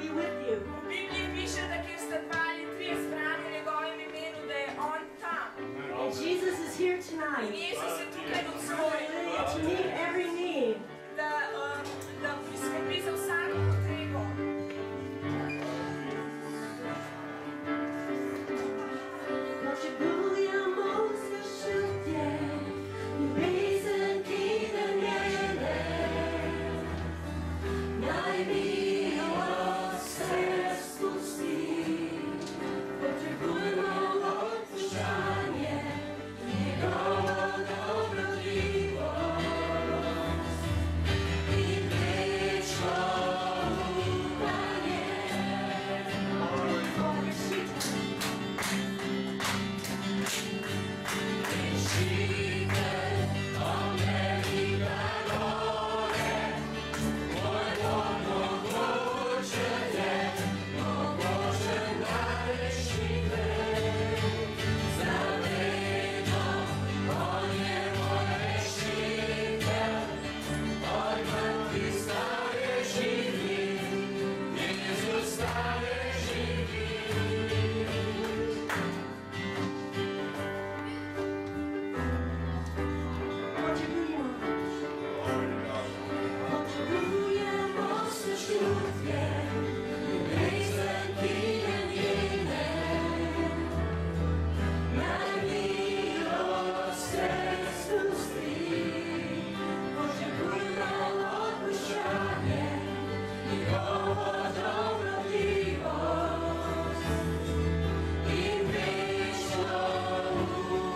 be with you. V Bibliji piše, da kjer sta dva ali trije zbrani v njegovem imenu, da je on tam. And Jesus is here tonight. In Jezus je tukaj nocoj. To meet every need. Da priskrbi za vsako potrebo. Potrzebujemo szczęścia, piosenki daniele. Najmiłość serc pusti. Potrzebujemo odpuszczanie, Jego dobrotliwość i wieczną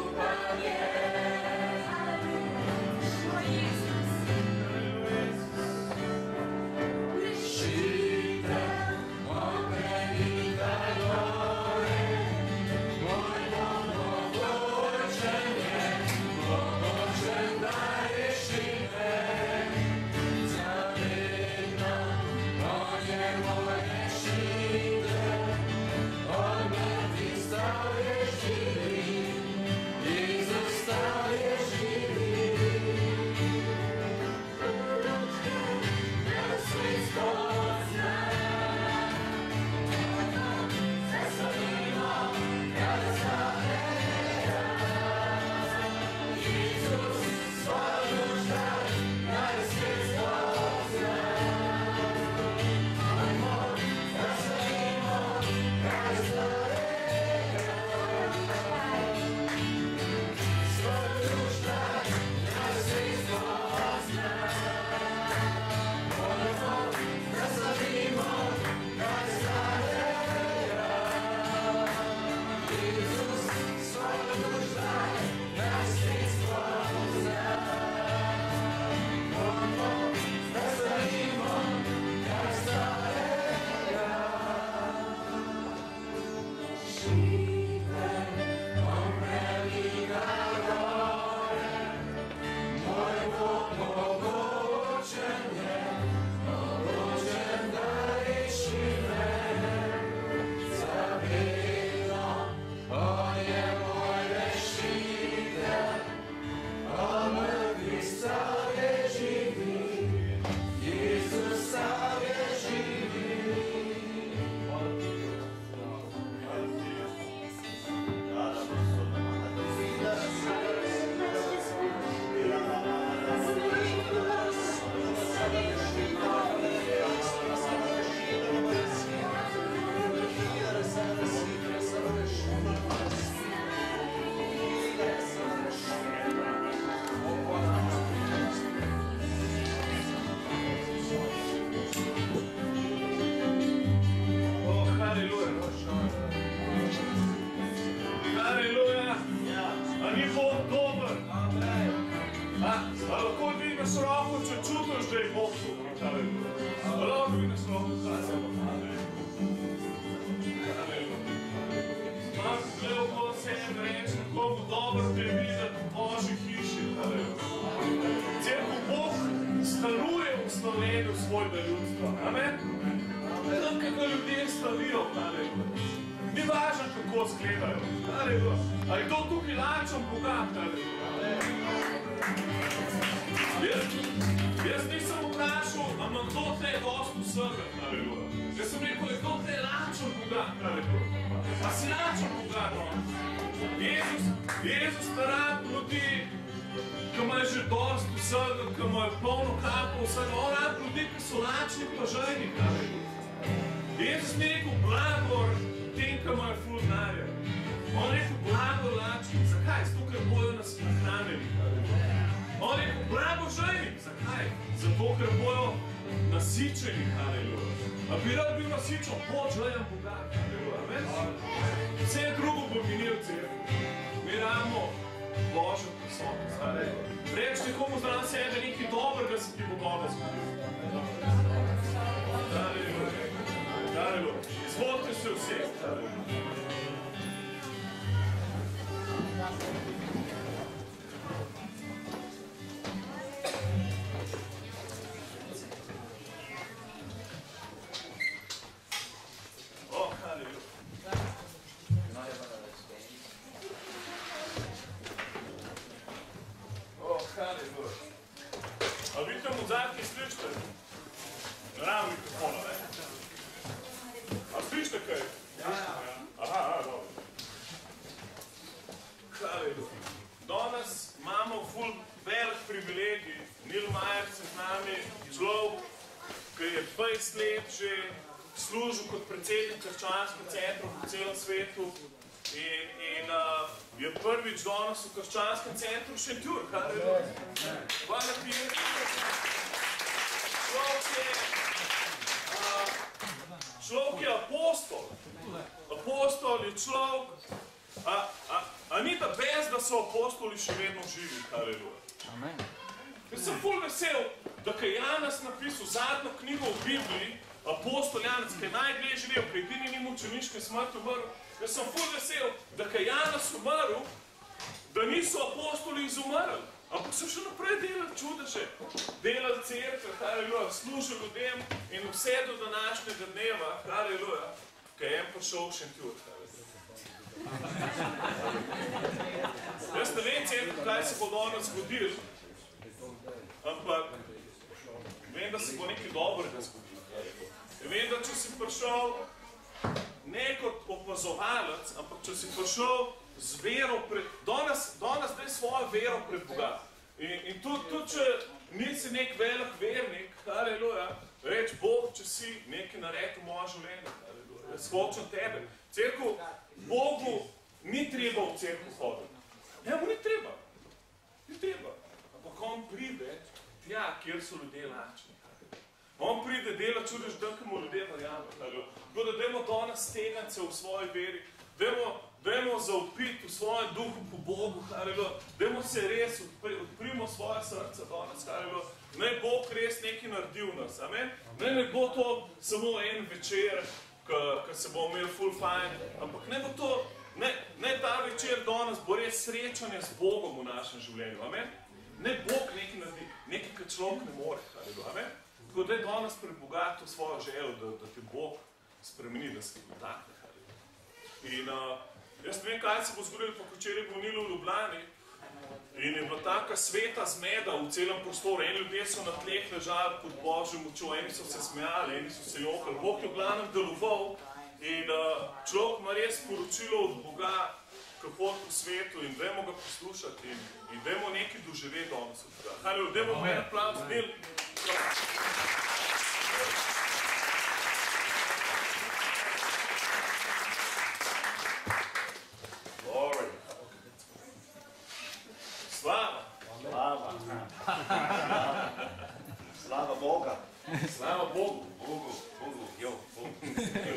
ufanie. Jaz nisem vprašal, a imam to te gost v sebe, aleluja. Jaz sem rekel, Boga, a si lačen Boga danes. Jezus ne rabi ljudi, ki imajo že dosti vsega, ki imajo polno kapo vsega. On rabi ljudi, ki so lačni pa žejni. Jezus mi rekel blagor tem, ki imajo ful denarja. On rekel blagor lačnim. Zakaj? Zato, ker bojo nas nahranili. On rekel blagor žejnim. Zakaj? Zato, ker bojo nasičeni. A bi rad bil nasičen, žejem bogat. Vse drugo bo minil cerkev. Mi rabimo Božjo prisotnost. Reč nekomu zraven sebe nekaj dobrega se ti bo danes zgodil. Izvolite se vse. A vi tam od zadnji sličite? Ravno mikrofona, ne? A sličite kaj? Aha, dobro. Danes imamo ful velik privilegij. Miers je z nami človek, ki je 20 let že služil kot predsednik krščanskih centrov po celem svetu. In je prvič danes v krščanskem centru Sentjurju. Hvala ti. Človek je apostol. Apostol je človek. A ni da bez, da so apostoli še vedno živi. Haleluja. Jaz sem ful vesel, da kaj Janez napisal zadnjo knjigo v Bibliji, apostol Janez, ki je najdlje živel, ki edini ni mučeniške smrti umrl. Jaz sem ful vesel, da kaj Janez umrl, da niso apostoli izumrli, ampak so še naprej delali čudeže, delali cerkve, haleluja, služili ljudem in vse do današnjega dneva, haleluja, kaj je en prišel v Sentjurju. Jaz ne vem cerkev, kaj se bo danes zgodil, ampak vem, da se bo nekaj dobrega zgodil. Vem, da če si prišel ne kot opazovalec, ampak če si prišel z vero pred... Danes daj svojo vero pred Boga. In tudi, če nisi nek velik vernik, haleluja, reč Bog, če si nekaj naredil v moje življenje, haleluja, jaz hočem tebe. Cerkev, Bogu ni treba v cerkev hoditi. Ne, mu ni treba. Ni treba. Ampak on pride tja, kjer so ljudje lačni. On pride dela čudež, da mu ljudje verjamejo. Tako da dajmo danes stegnance v svoji veri, dajmo zaupiti v svojem duhu po Bogu, dajmo se res, odprimo svoje srce danes, naj Bog res nekaj naredi v nas, amen? Ne bo to samo en večer, ko se bo imel ful fajn, ampak ne bo to, ne ta večer danes bo res srečanje z Bogom v našem življenju, amen? Ne Bog nekaj naredi, nekaj, kar človek ne more, amen? Tako da je danes prebogato svojo željo, da te Bog spremeni, da se te dotakne. In jaz ne vem, kaj se bo zgodilo, pa včeraj je gonilo v Ljubljani in je bila taka sveta zmeda v celem prostoru. Eni ljudje so na tleh ležali pod Božjo močjo, eni so se smejali, eni so se jokali. Bog je v glavnem deloval in človek ima res sporočilo od Boga, ki hodi po svetu in dajmo ga poslušati in dajmo nekaj doživeti danes od tega. Hajde, dajmo en aplavz, del. Glory. Slava. Slava. Slava Boga. Slava Bogu. Bogu.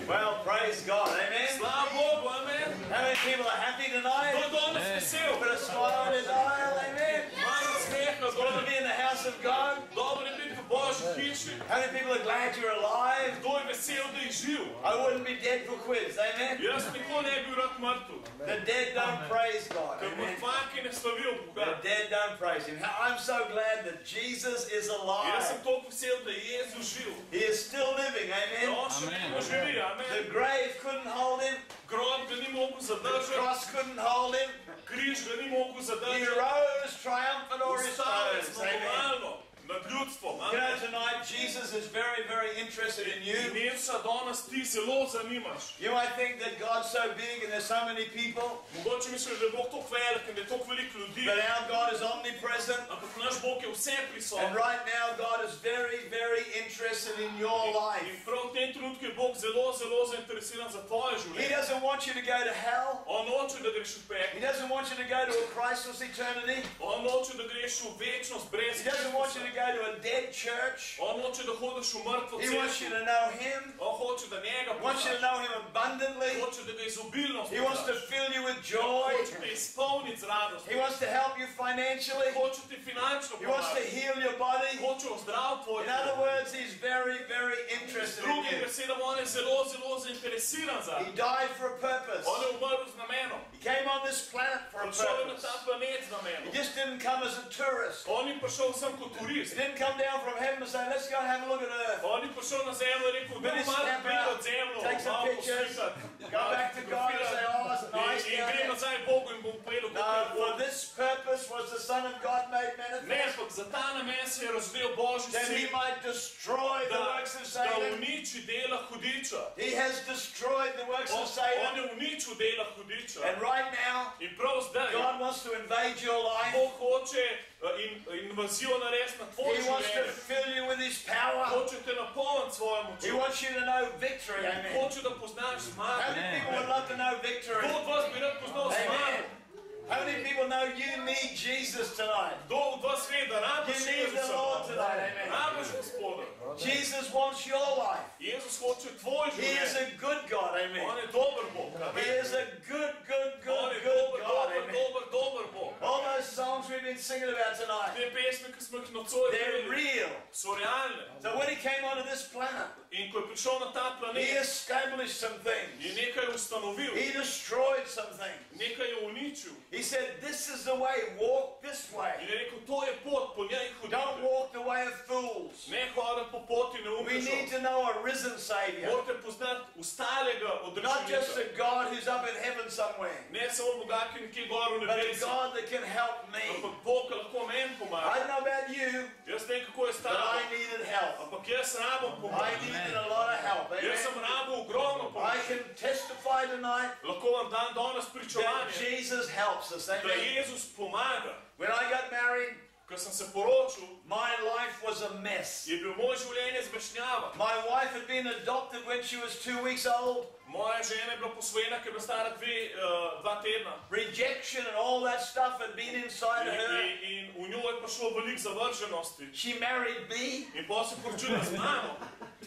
Well, praise God, amen? Slava Bogu, amen. How many people are happy tonight? Kdo danes vesel? Put a smile on his eye, amen? Malo smeha, It's good to be in the house of God. dobro je biti v Božji hiši. How many people are glad you're alive? Kdo je vesel, da je živ? I wouldn't be dead for quiz, amen? Jaz nikoli ne bi rad mrtev. The dead don't praise God, Ker amen? mrtvaki ne slavijo Boga. The dead don't praise Him. I'm so glad that Jesus is Jaz sem alive. toliko vesel, da je Jezus živ. He is still living, Da amen? on še vedno živi, amen. The grave couldn't hold Him. Grob ga ni mogel The zadržati, cross couldn't hold Him. križ ga ni mogel He zadržati. rose triumphant or his Ustale foes, amen? zmagovalno nad ljudstvom. You know, tonight Jesus is very, very interested in you. In Jezusa danes ti zelo zanimaš. You might think that God's so big and there's so many people, Mogoče misliš, da je Bog toliko velik in da je toliko veliko ljudi. but our God is omnipresent. Ampak naš Bog je vse And prisoten. right now God is very, very interested in your In life. prav v tem trenutku je Bog zelo, zelo zainteresiran za tvoje He življenje. doesn't want you to go to hell. On noče, da greš v He peklo. doesn't want you to go to a Christless eternity. On noče, da greš v večnost brez He doesn't want you to Kristusa. go to a dead church. On noče, da hodiš v mrtvo He wants you cerkev. to know Him. On hoče, da njega Wants you to poznaš. know Him abundantly. Hoče, da ga izobilno He wants to spoznaš. fill you with joy. Hoče te izpolniti z radostjo. He wants to help you financially. Hoče ti finančno He wants to pomagati. heal your body. Hoče ozdraviti tvoj In other words, He's very, very interested in Drugim you. besedam, on je zelo, zelo zainteresiran za. He died for a purpose. On je umrl z namenom. He came on this planet for a Prišel je na purpose. ta planet z He namenom. just didn't come as a tourist. On je prišel sem kot He turist. didn't come down from heaven and say, let's go and have a look at Earth. On je prišel na zemljo in rekel, da Really malo step pogledati out, zemljo, take some malo pictures, poslikati. go back to God and say, oh, it's nice In down grem there. nazaj Bogu in bom povedal, No, kako je for Bog. this purpose was the Son of God made Ne, manifest, ampak za ta namen se je razvil Božji that He sin, might destroy the works of da Satan. uniči dela hudiča. He has destroyed the works On of Satan. je uničil dela hudiča. And right now, In prav zdaj, God wants to invade your life. Bog hoče invazijo narediti na tvoje He wants to življenje. fill you with His power. Hoče te napolniti svojo He močjo. wants you to know victory. Amen. Hoče da poznaš How zmago. many people would love to know victory? Kdo od vas bi rad poznal zmago? Amen. How many people know you need Jesus tonight? Kdo od vas ve, da You rabiš need the Lord Jezusa? tonight. Amen. Rabiš Gospoda. Jesus wants your life. Jezus hoče tvoje He is življenje. a good God. Amen. On je dober Bog. He Amen. is a good, good, On good, je good dober, God. dober, Amen. dober, dober Bog. All those songs we've been singing about tonight, Te pesmi, ki smo jih nocoj they're peli, real. so realne. So when He came onto this planet, In ko je prišel na ta He planet, established some things. je nekaj ustanovil, He destroyed some things. nekaj je uničil. He said, this is the way, walk this In way. je rekel, to je pot, po njej Don't hodite. walk the way of fools. Ne hoditi po poti We need neumnežev. to know a risen Savior. Morate poznati ustalega Not just odrešenika. a God who's up in heaven somewhere, Ne samo Boga, ki nekje gor v but a nebesih, God that can help me. ampak Bog, ki lahko meni I pomaga. don't know about you, Jaz ne vem, kako je but stalo, I needed help. ampak jaz rabim I pomoč. needed a lot of help. Jaz sem Amen. rabil ogromno I pomoč. can testify tonight Lahko vam dam danes that pričevanje, Jesus helps us. da Amen. Jezus pomaga. When I got married, Ko sem se poročil, my life was a mess. je bil moje življenje zmešnjava. My wife had been adopted when she was 2 weeks old. Moja žena je bila posvojena, ker je bila stara 2 tedna. Rejection and all that stuff had been inside of her. In v njo je prišlo veliko zavrženosti. She married me. In potem se poročila z mano.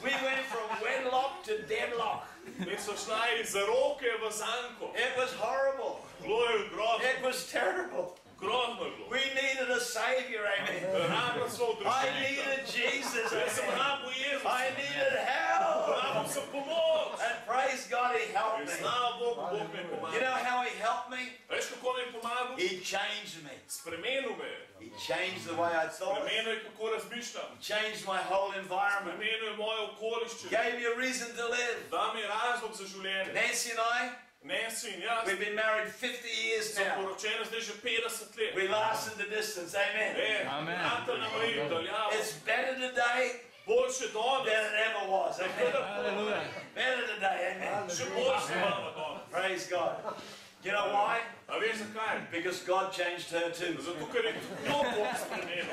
We went from wedlock to deadlock. In so šla iz roke v zanko. It was horrible. Bilo je grozno. It was terrible. Grozno je bilo. We needed a Savior, amen. Rabim sem I odrešenika. needed Jesus, Jaz sem amen. rabil Jezusa. I needed help. Rabim sem pomoč. And praise God, He helped In me. slava Bogu, Bog mi je You pomagal. know how He helped me? Veš, kako mi je pomagal? He changed me. Spremenil me je. He changed the way I thought. Spremenil je, kako razmišljam. He changed my whole environment. Spremenil je moje okoliščine. Gave me a reason to live. Da mi je razlog za življenje. Nancy and I, Nancy in jaz we've been married 50 years smo now. poročeni zdaj že 50 let. We lasted the distance, amen. Vrata nam je daljavo. It's better today Boljše danes. than it ever was, amen. Better today, amen. Še boljše imamo danes. Praise God. You know why? A veš zakaj? Because God changed her too. Zato, ker je to Bog spremenil.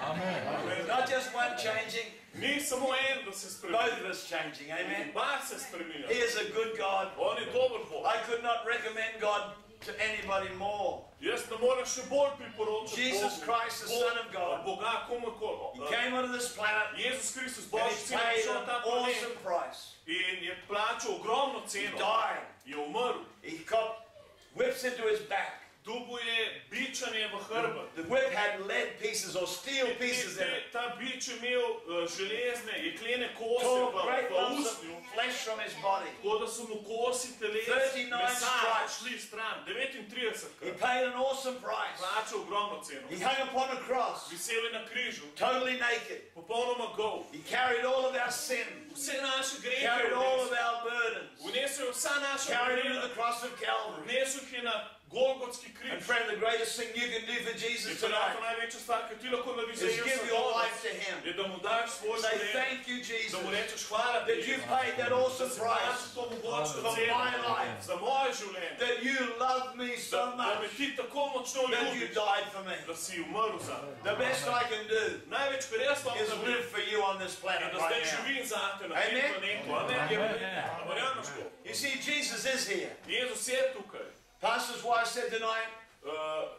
Amen. Not just one changing, Ni samo en, da se both spremeni. of us changing, amen. Oba se spremenja. He is a good God. On je dober Bog. I could not recommend God to anybody more. Jaz ne morem še bolj priporočati Jesus Bogu. Christ, the Son of God. Boga komorkoli. He came onto this planet Jezus Kristus, and Božji He sin, je paid prišel na ta an planet awesome price. in je plačal ogromno He ceno. died. Je umrl. He got whips into his back. Dubu je bičanje v hrbet. The whip had lead pieces or steel pieces in it. Ta bič je imel železne, jeklene kose Tore v great lumps usnju, of flesh from his body. tako da so mu kosi teles 39 mesa stripes. šli stran. 39 He krat. paid an awesome price. Plačal ogromno ceno. He hung upon a cross, Visel je na križu, totally naked. popolnoma gol. He carried all of our sin, Vse naše grehe carried je all of vnesel. our burdens, Vnesel je vsa naša carried him to bremena. the cross of Calvary. Vnesel jih je na Golgotski And križ. friend, the greatest thing you can do for In Jesus prijatelj, tonight največja stvar, ki ti lahko narediš za is give Jezusa your life danes, to Him. je, da mu daš svoj Say, življenje, thank you, da Jesus, mu rečeš hvala that you ti, paid that da awesome si price, plačal to mogočno for ceno my life. za moje življenje, that you love me so da me much, ti tako močno that you ljubiš, died for me. da si umrl za me. The best I can do Največ, kar jaz vam is naredim, live for you on this je, planet da zdaj right now. živim zate na tem Amen. planetu. Amen. A verjameš to? You see, Jesus is here. Jezus je tukaj. Pastor's wife said tonight,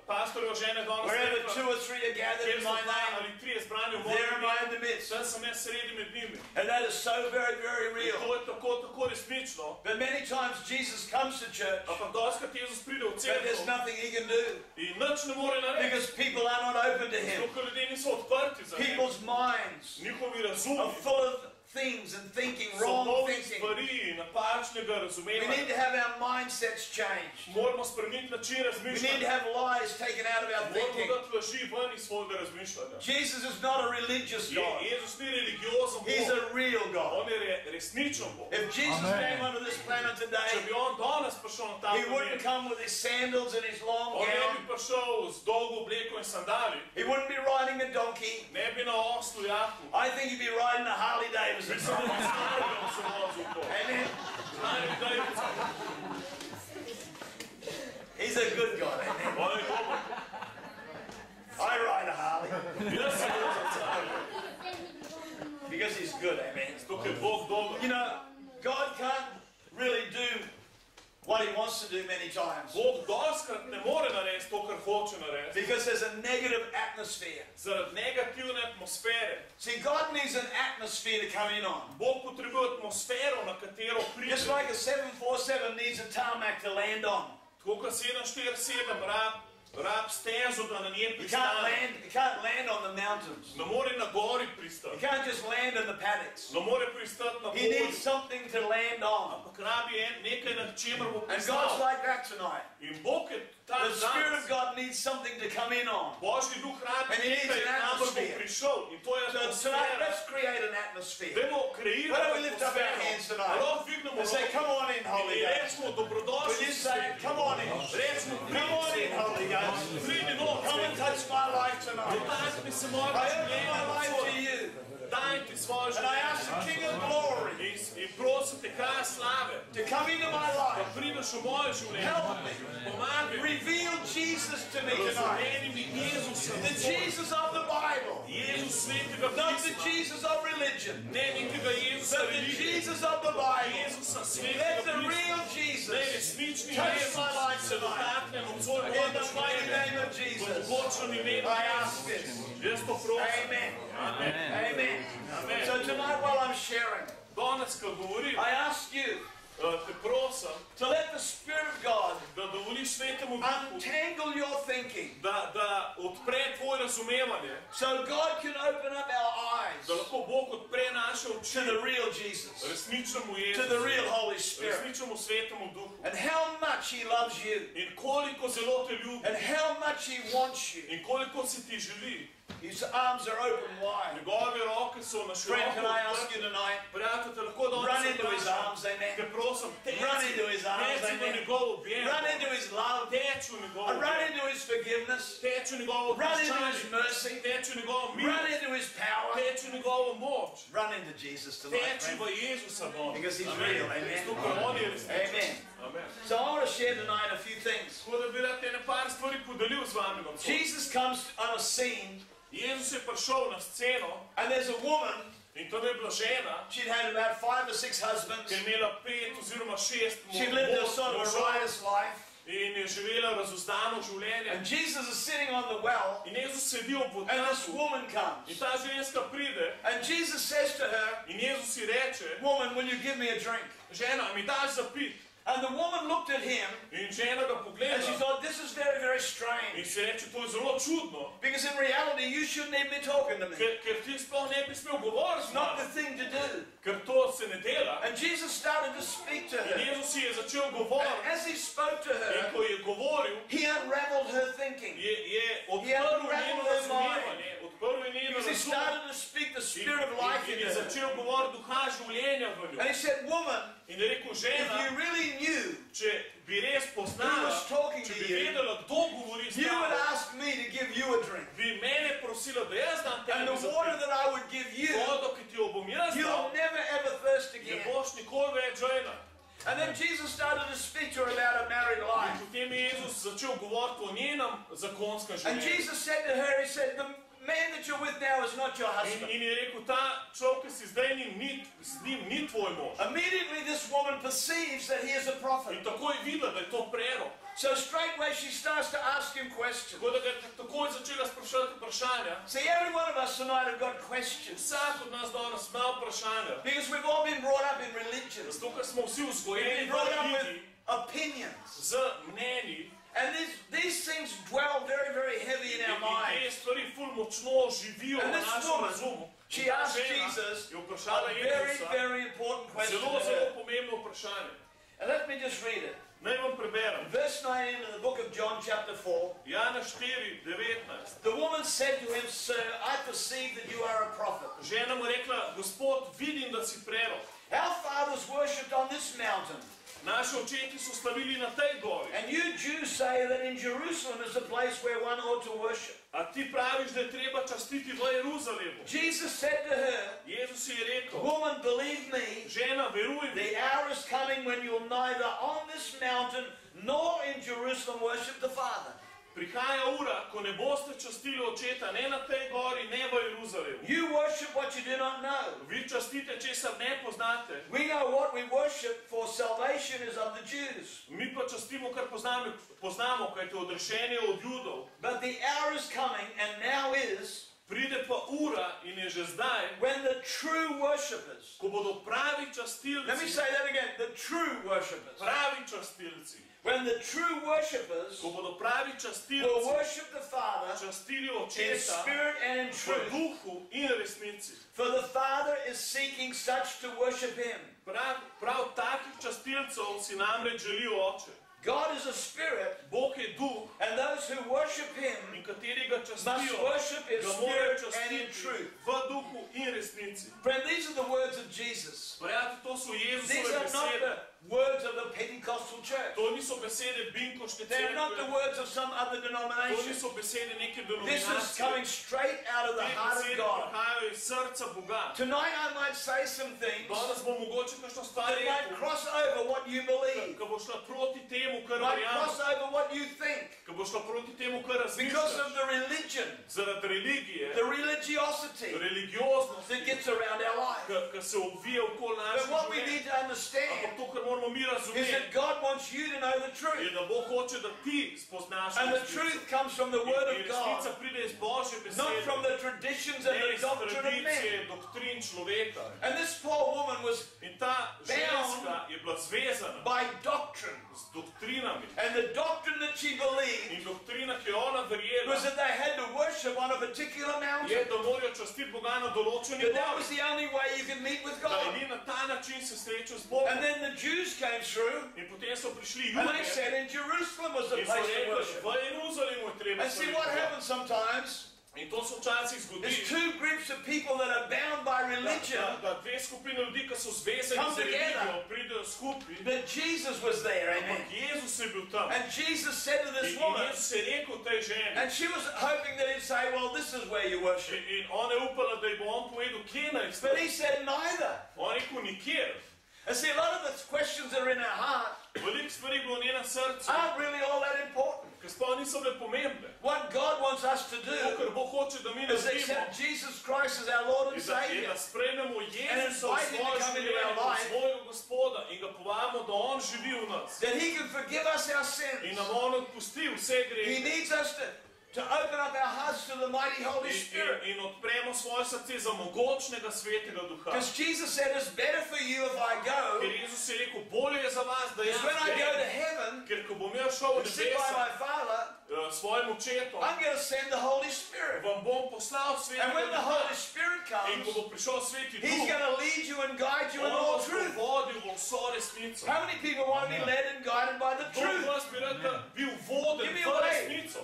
Pastorjeva žena je danes wherever rekla, 2 or 3 are gathered kjer in so my dva name, ali trije zbrani v there am I mojem in the midst. imenu, sem jaz sredi med njimi. And that is so very, very In real. to je tako resnično. But many times Jesus comes to church, Ampak dostikrat Jezus pride v but there's cerkev nothing He can do in nič ne more narediti. because people are not open to Him. Zato, ker ljudje niso odprti za njega. People's minds Njihovi are razumi full of things and thinking, so wrong polni thinking. stvari, napačnega We need razumevanja. to have our mindsets changed. Moramo spremeniti način We need to razmišljanja. have lies taken out of our Moramo thinking. dati laži ven iz svojega razmišljanja. Jesus is not a religious God. Jezus ni religiozen He's Bog. a real God. On je resničen Bog. If Jesus came onto this planet Če today, bi on danes prišel na ta He wouldn't planet, come with His sandals and His long on ne bi gown. prišel z dolgo obleko in sandali, He wouldn't be riding a donkey. ne bi na oslu jahu. I think He'd be riding a Harley Davidson. Mislim, da bi snarjal se vozil to. Amen. Snarjal Davidson. He's a good God. Amen. On je dober. I ride a Harley Jaz se vozim snarjal. because He's good. Amen. Zato, ker je Bog dober. You know, God can't really do what He wants to do many times Bog doskrat ne more narediti to, kar hoče narediti. because there's a negative atmosphere. Zaradi negativne atmosfere. See, God needs an atmosphere to come in on. Bog potrebuje atmosfero, na katero pride. Just like a 747 needs a tarmac to land on. Tako kot 747 rab stezo, da na njem You pristane. can't land on the mountains. Ne more na gori You pristati. can't just land in the paddocks. Ne more pristati na He needs polju. something to land on. Ampak rabi nekaj, na čemer bo And God's pristal. like that tonight. In Bog je ta The Spirit of danes. God needs something to come in on. Božji duh rabi And he needs nekaj, an kamor bo atmosphere. prišel. In to je So tonight, atmosfera. let's create an atmosphere. Dajmo Why kreirati don't we lift up our atmosfero. hands tonight Lahko dvignemo and say, roke. come on in, Holy In Ghost. rečemo, Will dobrodošli you si say, sveti. come on in. Rečemo, Come on in, Holy Ghost. pridi noč. Come and touch my life tonight. Dotakni se mojega I open življenja. my life to you. Daj ti svoje And I ask življenje. the King of Glory In prosim te, kralj slave, to come into my da life. prideš v moje življenje. Help me. Pomagaj mi. Reveal Jesus to me tonight. Razumeni mi Jezusa. The Jesus of the Bible. Jezus svetega Not the pisma. Jesus of religion. Ne nekega Jezusa But the religije. Jesus of the Bible. Jezusa Let svetega the pisma. real Ne Jesus resnični touch Jezus my life se tonight. dotakne od svojega In the mighty življenja. name of V Jesus. mogočnem imenu I ask Jezusa. this. Jaz to prosim. Amen. Amen. Amen. Amen. So tonight while I'm sharing, Danes, ko govorim, I ask you te prosim, to let the Spirit of God da dovoliš svetemu duhu, untangle your thinking da odpre tvoje razumevanje, so God can open up our eyes da lahko Bog odpre naše to oči the real Jesus, resničnemu to the Jezusu, real Holy Spirit, resničnemu svetemu duhu. and how much He loves you, In koliko zelo te ljubi, and how much He wants you. in koliko si ti želi. His arms are open wide. Njegove roke so na Friend, široko can I ask odprte. you tonight, Prijatelj, te lahko run danes into His vprašam. arms, amen. Te prosim, Run into His arms, teci v amen. njegov objem. Run into His love, Teči v njegov run objem. into His forgiveness, Teči v njegovo run into His odpuščanje. mercy, Teči v njegovo run milost. into His power, Teči v njegovo moč. run into Jesus tonight, Teči friend. v Jezusa Boga. Because He's real, amen. Zato, ker On je resničen. Amen. Amen. So I want to share tonight a few things. Tako da bi rad ene par stvari podelil z vami nocoj. Jesus comes on a scene, Jezus je prišel na sceno and there's a woman. in tam je bila žena, She'd had about 5 or 6 husbands. ki je imela 5 oziroma 6 She lived a sort of a možov riotous life. in je živela razuzdano življenje. And Jesus is sitting on the well, In Jezus sedi ob and this vodnjaku woman in comes. ta ženska pride And Jesus says to her, in Jezus ji reče, "Woman, will you give me a drink?" žena, mi daš za pit? And the woman looked at him, In žena ga and pogleda she thought, "This is very, very in strange. si reče, to je zelo čudno, Because in reality, you shouldn't even be talking to me. ker ti sploh ne bi smel govoriti It's z not the nami, thing to do." ker to se ne dela. And Jesus started to speak to In her. Jezus ji je začel And govoriti as He spoke to in her, ko je govoril, He unraveled her thinking. je odprl unraveled njeno her razumevanje, odprl je njeno Because He razumevanje started to speak the Spirit of life in into je her. začel govoriti duha življenja v njo. And He said, "Woman, In je rekel, if žena, you really knew če bi res He poznala, was talking če to bi you, And then Jesus started to speak to her about her married life. Potem je Jezus začel govoriti o njenem zakonskem And življenju. Jesus said to her, he said, the man that you're with now is not your husband. In je rekel, ta človek, ki si zdaj z njim, ni tvoj mož. Immediately this woman perceives that he is a prophet. In tako je videla, da je to prerok. So straightway she starts to ask him questions. Tako da ga je takoj začela spraševati vprašanja. See, every one of us tonight have got questions. Vsak od nas danes ima vprašanja. Because we've all been brought up in religion. Zato, ker smo vsi We've vzgojeni been v brought up with religiji opinions. z mnenji. And these things dwell very, very heavy in our In te minds. stvari ful močno živijo And v this našem woman, razumu. she Ta asked žena Jesus je a vprašala very, Jezusa very important question zelo, to zelo her. pomembno vprašanje. And let me just read it. Naj vam preberem. Verse 19 in the book of John chapter 4. Jana 4:19. The woman said to him, Sir, I perceive that you are a prophet. Žena mu je rekla, Gospod, vidim, da si prerok. Our fathers worshipped on this mountain. Naši očeti so slavili na tej gori. And you Jews say that in Jerusalem is a place where one ought to worship. A ti praviš, da je treba častiti v Jeruzalemu. Jesus said to her, Jezus je rekel, Woman, believe me, žena, veruj mi, the hour is coming when you'll neither on this mountain nor in Jerusalem worship the Father. prihaja ura, ko ne boste častili očeta ne na tej gori, ne v Jeruzalemu. You worship what you do not know. Vi častite, česar ne poznate. We know what we worship, for salvation is of the Jews. Mi pa častimo, kar poznamo, kajte odrešenje od Judov. But the hour is coming, and now is, Pride pa ura in je že zdaj, when the true worshippers, ko bodo pravi let me častilci, say that again, the true worshippers, pravi častilci, when the true worshippers ko bodo pravi will častilci worship the Father častili in očeta spirit and in v truth, duhu in resnici. for the Father is seeking such to worship Him. Prav takih častilcev si namreč želi oče. God is a spirit, Bog je duh and those who worship Him in kateri ga must častijo, worship in ga morajo spirit and in častiti truth. v duhu in resnici. Friend, these are the words of Jesus. Prijatelji, to so These Jezusove are not besede. the words of the Pentecostal church. To niso besede binkoške They are not the cerkve. words of some other To denomination. niso besede neke This is coming denominacije. straight out of the Te heart of besede God. prihajajo iz srca Boga. Tonight I might say some things Danes bo mogoče kakšno stvar that might rekel, cross over what you believe, ko bo šla proti temu, kar might cross verjameš, over what you think, ko bo šla proti temu, kar because of razmišljaš, the religion, zaradi religije, the religiosity religioznosti, that gets around our life. ki se obvija okoli But našega what we življenja. need to understand Ampak to, kar moramo mi is razumeti, that God wants you to know the je, truth. da Bog hoče, da ti spoznaš And the resnico. truth comes from the Word In of resnica God, pride iz Božje not from besede, the traditions and ne the iz doctrine of men. tradicije, doktrin človeka. And this poor woman was In ta ženska je bila zvezana by doctrine. z doktrinami. And the doctrine that she believed In doktrina, ki je ona was verjela, that they had to worship on a particular je, mountain. da morajo častiti Boga na določeni That that gori. was the only way you could meet with Da God. edini na ta način se sreča z Bogom. And then the Jews came through In potem so prišli and they Judje said in Jerusalem was the in so place to rekli, worship. v Jeruzalemu je treba And see stvari what Boga. happens sometimes In to se včasih zgodi, is two groups of people that are bound by religion, da dve skupine ljudi, ki so zvezani come z together. religijo, pridejo skupaj. that Jesus was there, amen. Ampak Jezus je bil tam. And Jesus said to this In woman, Jezus je rekel tej ženi. and she was hoping that he'd say, well, this is where you worship. In ona je upala, da ji bo on povedal, kje naj But stvari. he said neither. On je rekel, nikjer. And see, a lot of the questions that are in our heart Veliko stvari je bilo v njenem srcu, aren't really all that important. ki sploh niso bile pomembne. What God wants us to To, do kar Bog hoče, da mi is naredimo, accept Jesus Christ as our Lord and je da Savior. sprejmemo Jezusa v invite him to svoje come into življenje, our kot life. svojega Gospoda in ga povabimo, da on živi v nas. That He can forgive us our In sins. nam on odpusti vse He grehe. needs us to open up our hearts to the mighty Holy Spirit. In odpremo svoje srce za mogočnega svetega duha. Because Jesus said, it's better for you if I go, Ker Jezus je rekel, bolje je za vas, da jaz because when I go to grem. heaven Ker ko bom jaz šel v and sit by nebesa my Father, svojim očetom, I'm going to send the Holy Spirit. vam bom poslal And svetega when the Holy duha. Spirit In ko comes, bo prišel sveti He's duh, going to lead you and guide you in on all vas bo truth. vodil v vso resnico. How many people want to be led and guided by the Kdo truth vas bi rad bil voden Give me v a way. resnico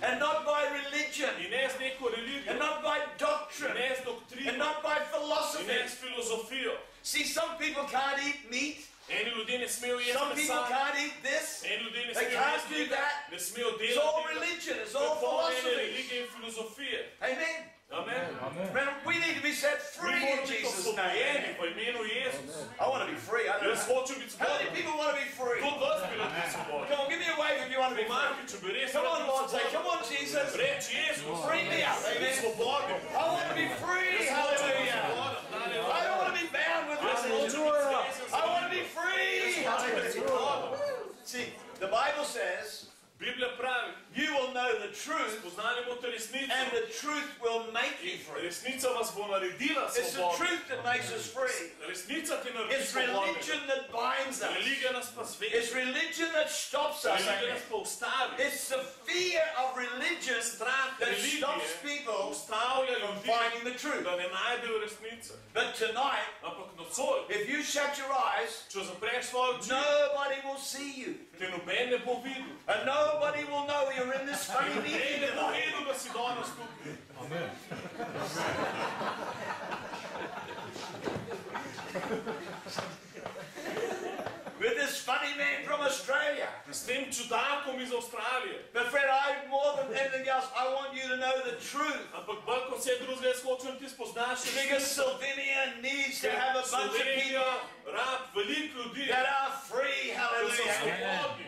and not by religion in ne z neko religijo, and not by in doctrine ne z and doktrino, not by in ne philosophy? s filozofijo. See, some people can't eat meat. Eni ljudje ne smejo jesti Some people mesa, can't eat this. eni ljudje ne They smejo can't jesti do tega, that. ne smejo It's all delati. religion. It's To je all polnjenje philosophy. religije in filozofije. Amen. Amen. Man, we need to be set Mi free in moramo biti Jesus' osvobojeni name. po imenu Jezus. I want to be free. I don't Jaz know. hočem biti How many svoboden. people want to be free? Kdo od vas bi rad bil svoboden? Come on, give me a wave if you want to be free. Pomagaj, če bi res Come rad on, bil Lord, say, svoboden. come on, Jesus. Reči Jezus. Free me up, Biti amen. svoboden. I want to be free. Jaz hočem biti Hallelujah. svoboden. I Haleluja. don't want to be bound with Jaz hočem religion. biti zvezan z I want to be religijo. free. Jaz hočem biti svoboden. See, the Bible says, Biblija pravi, you will know the truth, spoznali boste resnico. and the truth will make you In free. resnica vas bo naredila It's the svobodne. truth that makes us free. Resnica ti naredi It's svobodne. religion that binds us. Religija nas pa It's zveze. religion that stops us. Religija Amen. nas pa ustavi. It's the fear of religion Strah that stops religije people ustavlja from ljudi, finding the truth. da ne najdejo resnice. But tonight, Ampak nocoj, if you shut your eyes, če zapreš svoje oči, nobody will see you. te noben ne bo videl. And nobody will know you're in this funny Noben meeting ne bo tonight. vedel, da si danes tukaj. With this funny man from Australia. S tem čudakom iz Avstralije. But friend, I more than anything else, I want you to know the truth. Ampak bolj kot vse drugega, jaz hočem ti spoznaš Because Slovenia needs to have a bunch of Slovenija people rab veliko ljudi, that are free, ki so hallelujah. svobodni.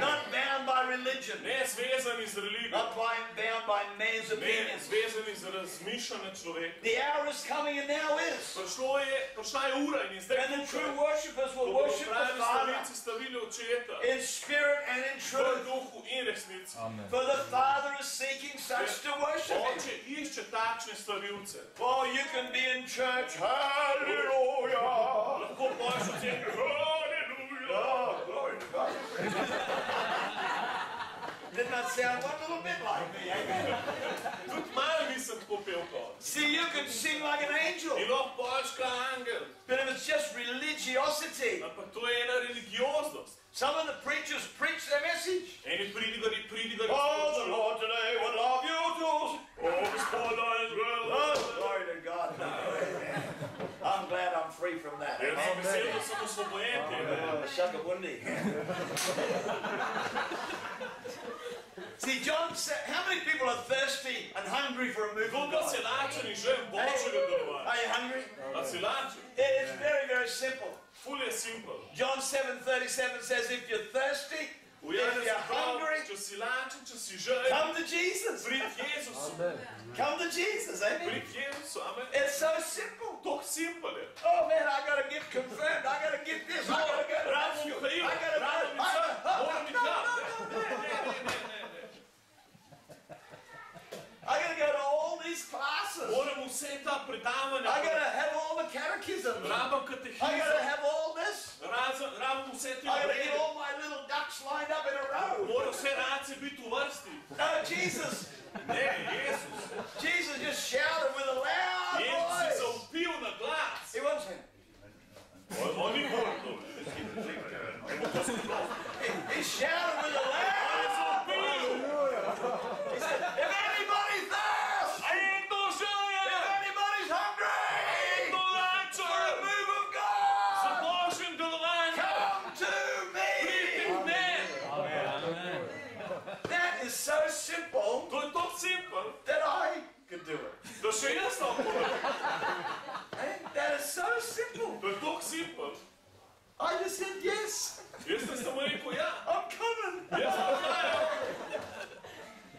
Not bound by religion. Ne zvezani z religijo, Not bound by man's ne opinions. zvezani z razmišljanjem človeka. The hour is coming and now is. Prišla je ura in je zdaj And the true tukaj. worshippers will Ko bodo worship the pravi Father slavenci stavili očeta in spirit and in v truth. duhu in resnici. For the Father is seeking such to worship Him. Oče išče takšne slavilce. Oh, you can be in church. Hallelujah. Lahko boš v cerkvi, haleluja. Oh, glory to God. Did not sound one little bit like me, amen. Tudi malo nisem tako pel kot. See, you can sing like an angel. In lahko boš kot angel. But if it's just religiosity, Ampak to je ena religioznost. some of the preachers preach their message. Eni pridigari. Oh, the Lord today will love you too. Oh, Gospoda Izrael. Oh, glory to God. Amen. I'm glad I'm free from that. Jaz sem Amen. vesel, da sem osvobojen tega. Oh, shakabundi. See, John said, how many people are thirsty and hungry for a move of Koliko God? si lačen in želim Božjega delovanja? Are you hungry? A si lačen? It's very, very simple. Ful je simpel. John 7:37 says, if you're thirsty, V if Janezu you're pravi, hungry, če si lačen, če si želim, come to Jesus. prid k Jezusu. Come to Jesus, amen. Prid k Jezusu, amen. It's so simple. Tako simpel je. Oh man, I gotta get confirmed. I gotta get this. I gotta go to Rado rescue. bom kriv, I gotta go. rado mi sam, moram biti tam. Ne. I gotta go to all these classes. Moram vse ta predavanja. I gotta have all the catechisms. Rabam I gotta katehizem. have all this. Rabam vse te I gotta get obrede. all my little ducks lined up in a row. Mora vse race biti v vrsti. No, Jesus. Ne, Jezus. Jesus just shouted with a loud Jezus je voice. zavpil na glas. He wants him. On ni govoril to. He shouted with a loud He said, if anybody thirsts, if anybody's hungry for a move of God, come to me. That is so simple To je tako simpel, that I could do it. da še jaz lahko naredim. Eh? That is so simple. To je tako simpel. I just said yes. Jaz sem samo rekel, ja, I'm coming. jaz sem prišel.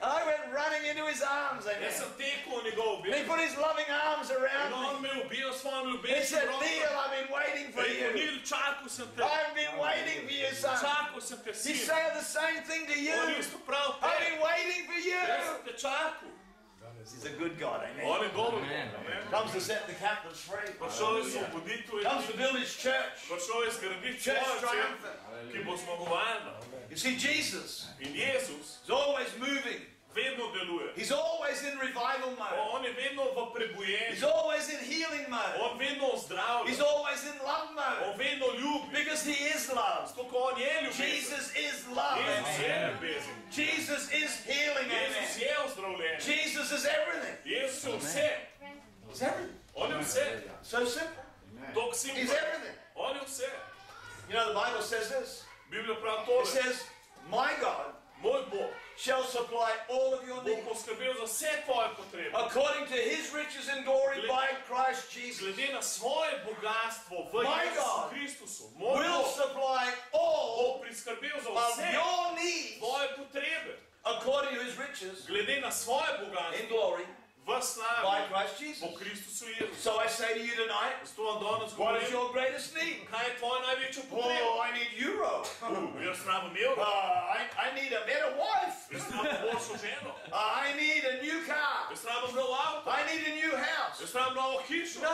I went running into his arms, amen. Jaz sem tekel v njegov And he objekt. put his loving arms In around on me. me ubijal s svojim He ljubečim said, rokom. Neil, I've been waiting for Rekel, you. Nil, čakal sem te. I've been waiting for you, son. Čakal sem te, sin. He's saying the same thing to you. On je isto prav I've te. been waiting for you. Jaz sem te čakal. He's a good God, amen. On je dober. Amen. Comes to set the captives free. Prišel je svoboditev Comes to ljudi. build his church. Prišel je zgraditi Church svojo cerkev, triumphant. ki bo zmagovalna. You see, Jesus In Jezus is always moving. vedno deluje. He's always in revival mode. On je vedno v prebujenju. He's always in healing mode. On vedno He's zdravlja. always in love mode. On vedno ljubi. Because he is love. Zato, ko on je ljubezen. Jesus is love, Jezus je amen. ljubezen. Jesus is healing, Jezus amen. je ozdravljenje. Jesus is everything. Jezus je vse. He's everything. On je vse. So simple. Tok He's simpel. everything. On je vse. You know, the Bible says this. Biblija pravi It tole. says, my God Moj Bog shall supply all of your bo needs poskrbel za vse tvoje potrebe. according to his riches and glory by Christ Jesus. Glede na svoje bogatstvo v My Jezusu God Kristusu, moj Will Bog supply bo all priskrbel za of vse your needs tvoje potrebe. according to his riches Glede na svoje in bogatstvo glory v slavi by Christ Jesus. po Kristusu Jezusu. So I say to you tonight, Zato vam danes what is govorim, your greatest need? kaj je tvoja največja potreba? Oh, I need euro. Jaz rabim evro, I need a better wife. jaz rabim boljšo ženo, I need a new car. jaz rabim nov avto, I need a new house. jaz rabim novo hišo. No.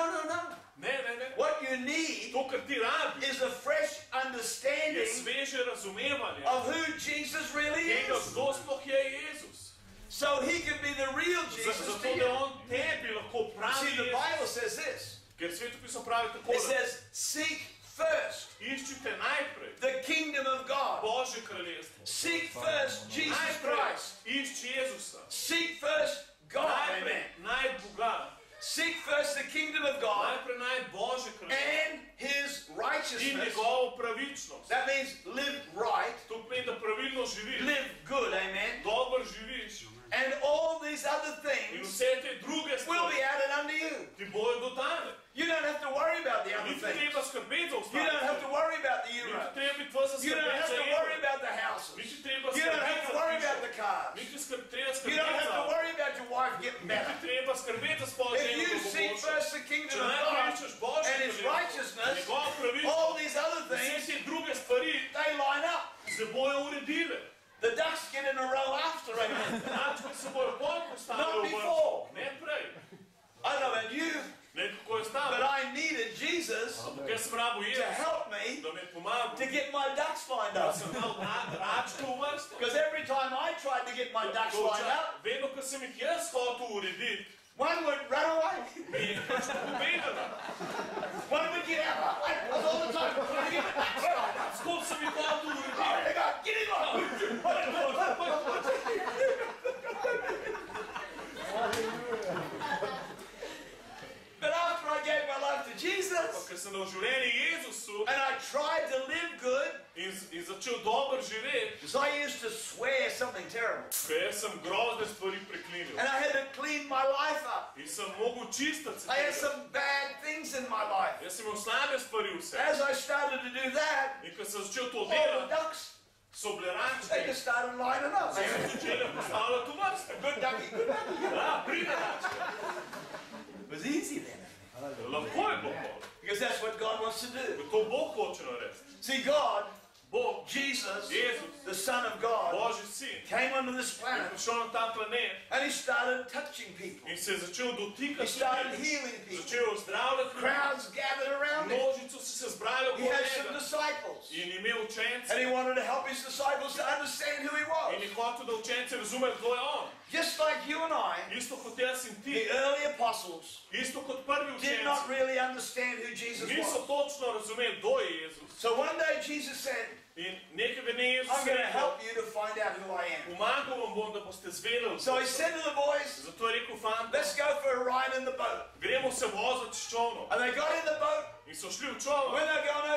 Ne. What you need To, kar ti rabiš, is a fresh je understanding sveže razumevanje of who Jesus really tega, is. kdo sploh je Jezus. So he can be the real Jesus Zato, to da you. on tebi lahko pravi See, the Jezus. Bible says this. Ker svetopismo pravi tako, It da says, seek first iščite najprej the kingdom of God. Božje kraljestvo. Seek first Jesus Najprej Christ. išči Jezusa. Seek first God. Najprej Amen. naj Boga. Seek first the kingdom of God Najprej naj Božje kraljestvo. and his In righteousness. njegovo pravičnost. That means live right, To pomeni, da pravilno živiš, live good, amen. dobro živiš And all these other in things vse te druge will be stvari added unto you. ti bojo dodane. You don't have to worry about the other Ni ti things. treba skrbeti za You don't have ostale. to worry about the Ni euro. ti treba biti vas You don't skrbeti have za to worry evro. about the houses. Ni ti treba You don't have skrbeti to za worry about the hišo. cars. Ni ti treba You skrbeti don't have to za worry about your wife getting Ni ti better. treba skrbeti za svojo If ženo, you da bo seek boljša. first the kingdom Če of najprej God iščeš Božje and his kraljestvo, righteousness, njegovo pravičnost, all these other vse things, te druge stvari they line up. se bojo uredile. The ducks get in a row after, amen. Račke se bojo bolj postavile Not v before. vrsto. Ne prej. I don't know about you, Ne kako je but stalo. I needed Jesus Ampak jaz sem rabil to Jezusa, help me da me pomaga. to get my ducks lined Da up. sem dal račke v vrsto. Because every time I tried to get my ducks lined up, Vedno, ko sem jih jaz hotel urediti, one would run away. mi je pač povedala. One would get out. I was all the time trying to get my ducks lined up. Skoro sem jih hotel Oh, urediti. they go, get in line. But after I gave my life to Jesus Ker sem dal življenje Jezusu and I tried to live good, in začel dobro živeti, because I used to swear something terrible. ker jaz sem grozne stvari preklinil. And I had to clean my life up. In sem mogel čistiti se I had tega. some bad things in my life. Jaz sem imel slabe stvari vse. As I started to do that, In ko sem začel to all the delati, ducks, so bile they račke, just started lining up. so so začele postavljati v vrste. Good ducky, good ducky. Ja, pride račke. It was easy then. Lahko je bilo to. Because that's what God wants to do. Ker to Bog hoče narediti. See, God, Bog, Jesus, Jezus, the Son of God, Božji sin, came onto this je planet prišel na ta planet and he started touching people. in se je začel He dotikati started ljudi. healing people. Začel zdravljati ljudi. Crowds gathered around him. Množico so se zbrali He okoli had some njega. disciples. In imel učence. And he wanted to help his disciples to understand who he In was. je hotel, da učence razumejo, kdo je on. Just like you and I, Isto kot jaz in ti. the early apostles Isto kot prvi did not učenci. really understand who Jesus Niso was. točno razumeli, kdo je Jezus. So one day Jesus said, In nekega dne je Jezus I'm going to rekel, help you to find out who I am. pomagal vam bom, da boste zvedeli. So he said to the boys, Zato je rekel, fanta, let's go for a ride in the boat. gremo se voziti s čovnom. And they got in the boat. In so šli v čovn. When they were going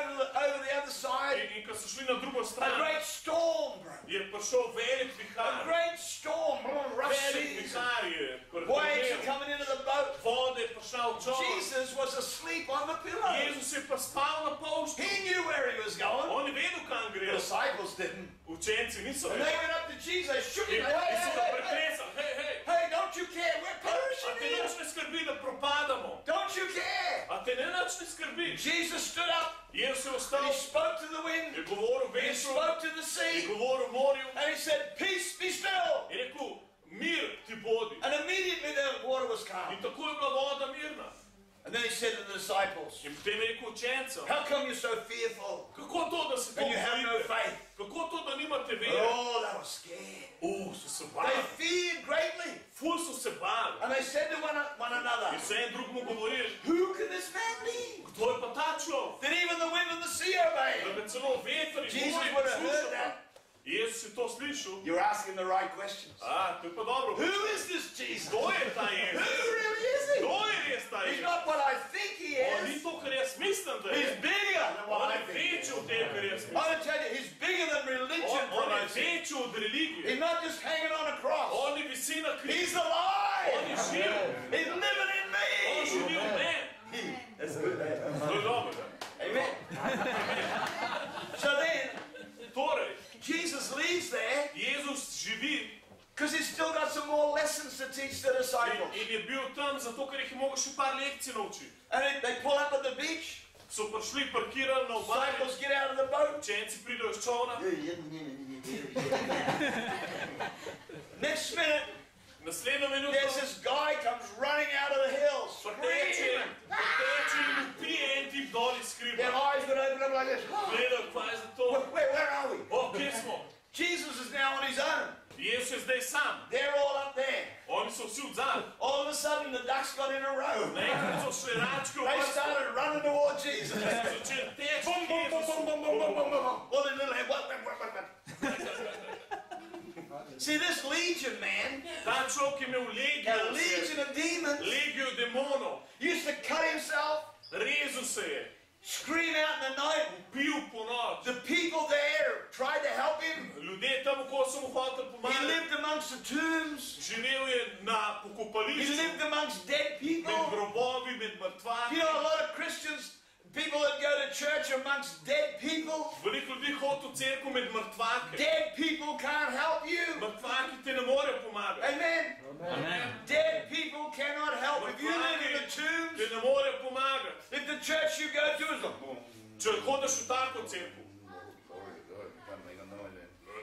over the other side, In ko so šli na drugo a stran, great storm broke. je prišel velik A vihar. great storm, rough Velik seas. vihar je. Waves are coming into the boat. Voda je prišla v čovn. Jesus was asleep on the pillow. Jezus je pa spal na polšču. He knew where he was going. On je vedel, kam The gre. disciples didn't. Učenci niso And vedeli. they went up to Jesus, shook him. In Hey, so hey, ga hey, hey, pretresali. Hej, hej. hey, don't you care? We're A te perishing here. nič ne skrbi, da propadamo. Don't you care? A te nič ne skrbi. Jesus stood up Jezus je and vstal, he spoke to the wind. je govoril And he vetru, spoke to the je sea. govoril morju. And he said, peace, be still. Je rekel, mir ti bodi. And immediately the water was calm. In tako je bila voda mirna. And then he said to the disciples, In potem je rekel učencem, how come you're so fearful kako to, da se to and you have no bojite? faith? Kako to, da nimate vere? Oh, they were scared. So se They bali. feared greatly. Ful so se bali. And they said to one another, In so en drugemu govorili, who can this man be? kdo je pa ta človek? That even the wind and the sea Da obey him. ga celo veter in Jesus morje would have heard poslušata. that. Jezus je to slišal. You're asking the right questions. To je pa dobro. Who is this Jesus? Kdo je ta Who Jezus? really is he? Kdo je res ta He's Jezus? not what I think he On ni is. to, kar jaz mislim, da He's je. bigger than what On I je think he is. večji od tega, kar jaz I'm mislim. going to tell you, he's bigger than religion On from je glorifies him. večji od religije. He's not just hanging on a cross. On ne visi na križu. He's alive. On je živ. He's living in On me. živi v meni. That's good. To je dobro. Amen. So then, Torej, Jesus leaves there Jezus živi because he's still got some more lessons to teach the disciples. in je bil tam zato, ker jih je mogel še par lekcij naučiti. And they pull up at the beach. So prišli, parkirali na obali, Disciples get out of the boat. učenci pridejo iz čovna. Next minute, Naslednjo minuto there's this guy comes running out of the hills, poteče screaming. in vpije en tip dol iz Their skriba. eyes would open up like this. Gledajo, kaj je za to. Where are we? O, kje smo? Jesus is now on his own. Jezus je zdaj sam. They're all up there. Oni so vsi odzadaj. All of a sudden, the ducks got in a row. Naenkrat so šle račke v They vrsto. started running towards Jesus. Začeli teči Boom, k boom, boom, Jezusu. boom, boom, boom, boom, boom, boom. All the little head. See, this legion man, Ta človek je imel a legijo, legion of demons, legijo demonov. used to cut himself, Rezal se je, scream out in the night. pil po noč. The people there tried to help him. Ljudje tam okoli so mu hoteli He pomagati. lived amongst the tombs. Živel je na He pokopališču, lived amongst dead med people. grobovi, med You mrtvaki. know, a lot of Christians, people that go to church amongst dead people, Veliko ljudi hodi v cerkev med mrtvake. dead people can't help you. Mrtvaki ti ne morejo pomagati. Amen. Dead people cannot help. If you live in the Ti tombs, ne morejo pomagati. if the church you go to is a boom. Če hodiš v tako cerkev,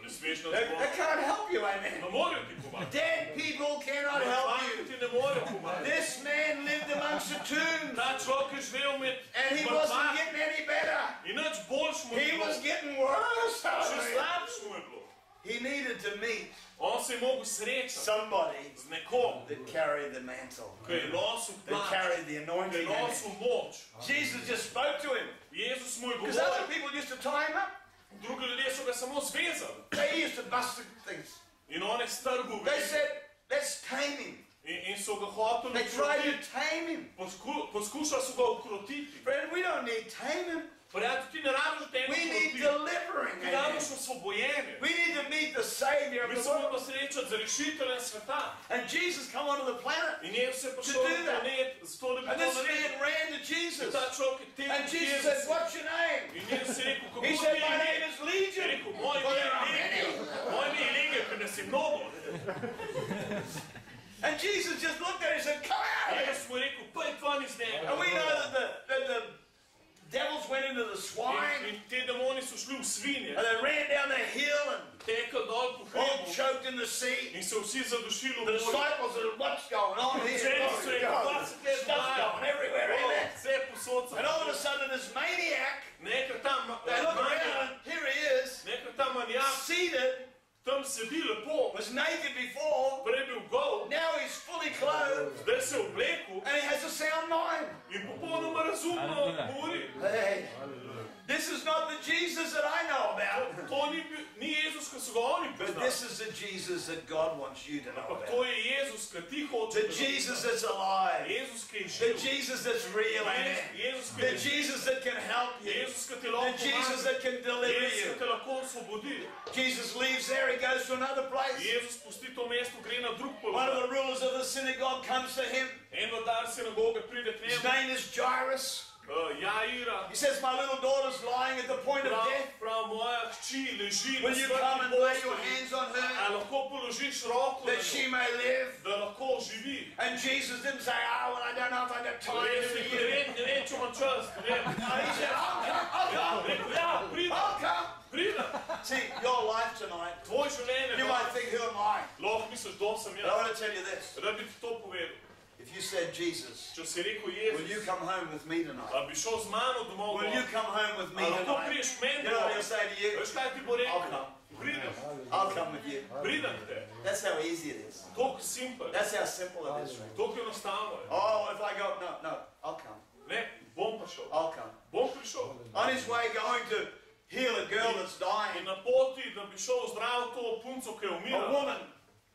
ne smeš na They zbor. can't help you, amen. Ne morejo ti pomagati. Dead people cannot help Mrtvaki you. ti ne morejo pomagati. This man lived amongst the tombs, Ta človek je živel med and he wasn't mrtvaki. getting any better. In nič boljš mu je He bilo. was getting worse. Še slabš mu je bilo. He needed to meet On se je mogel srečati somebody z nekom, that carried the mantle, ki je nosil that plač, carried the ki je anointing. Amen. nosil moč. Jesus just spoke to him. Jezus mu je Because other govoril, people used to tie him up. drugi ljudje so ga samo zvezali. They used to bust the things. In on je strgal They ven. said, let's tame him. In so ga hoteli They tried to ukrotiti. tame him. Poskušali so ga ukrotiti. Friend, we don't need taming. Prijatelj, ti ne rabiš tega We need ukrotiti. delivering. Ti Amen. rabiš osvobojenje. We need to meet the Savior of Mi the se world. moramo srečati z rešiteljem sveta. And Jesus come onto the planet. In Jezus je prišel To do na that. planet, zato da bi And to this naredil. man ran to In Jesus. ta človek je tem And Jesus said, what's your name? In Jezus je rekel, kako He ti said, je my ime? name is Je Legion. rekel, moj For ime there are je many. Legio. Moj ime je Legio, ker nas je mnogo. And Jesus just looked at him and said, come out. Jezus mu je rekel, pojdi ven iz njega. And we know that the devils went into the swine. In te demoni so šli v svinje, And they ran down the hill and tekli dol po all hribu choked in the sea. in se vsi zadušili v The morju. disciples said, what's going on here? Učenci so rekli, kaj se tukaj Stuff dogaja? going everywhere, amen. Vse posod so. And all of a sudden this maniac, Nekaj tam they look around manjak, and here he is, nekaj tam manjak, seated, tam sedi lepo, was naked before, prej bil gol, now he's fully clothed, zdaj se je oblekel and he has a sound mind. in popolnoma razumno govori. Hey, this is not the Jesus that I know about. To ni Jezus, ki so ga oni But poznali. this is the Jesus that God wants you to know Ampak about. to je Jezus, ki ti hoče The Jesus that's alive. Jezus, ki je The živ. Jesus that's real, amen. Jezus, ki The je živ. Jesus that can help you. Jezus, ki ti The lahko Jesus pomaga. that can deliver Jezus, ki you. te lahko osvobodi. Jesus leaves there, he goes to another place. Jezus pusti to mesto, gre na drug One of položaj. the rulers of the synagogue comes to him. En vladar sinagoge pride k His njemu, name is Jairus. Jaira, He says, my little daughter's lying at the point of death. prav moja hči leži na Will you come and smrtni lay your postelji. hands on A her lahko položiš roko na that she njo, may live? da lahko živi. And Jesus didn't say, oh, well, I don't know if I got time Jaz for rekel, you. ne vem, če imam čas, ne vem. And he said, I'll come. Rekel, ja, pridem, I'll come. pridem. See, your life tonight, Tvoj življenje, you might think, who am I? lahko misliš, kdo sem But I jaz. want to tell you this. Da bi ti to povedal. If you said, Jesus, Če si rekel will you Jezus, come home with me tonight? a bi šel z mano domov, Will you come home with me a lahko tonight? priješ k meni You know what domov. he'll say to you? Veš, kaj ti bo I'll rekel? come. Pridem, I'll come with you. pridem k te. That's how easy it is. Toliko simpel, That's how simple it is, friend. toliko enostavno je. Oh, if I go, no, I'll come. Ne, bom prišel, I'll come. bom prišel. On his way going to heal a girl that's In dying, na poti, da bi šel zdraviti to punco, ki je a umirala. woman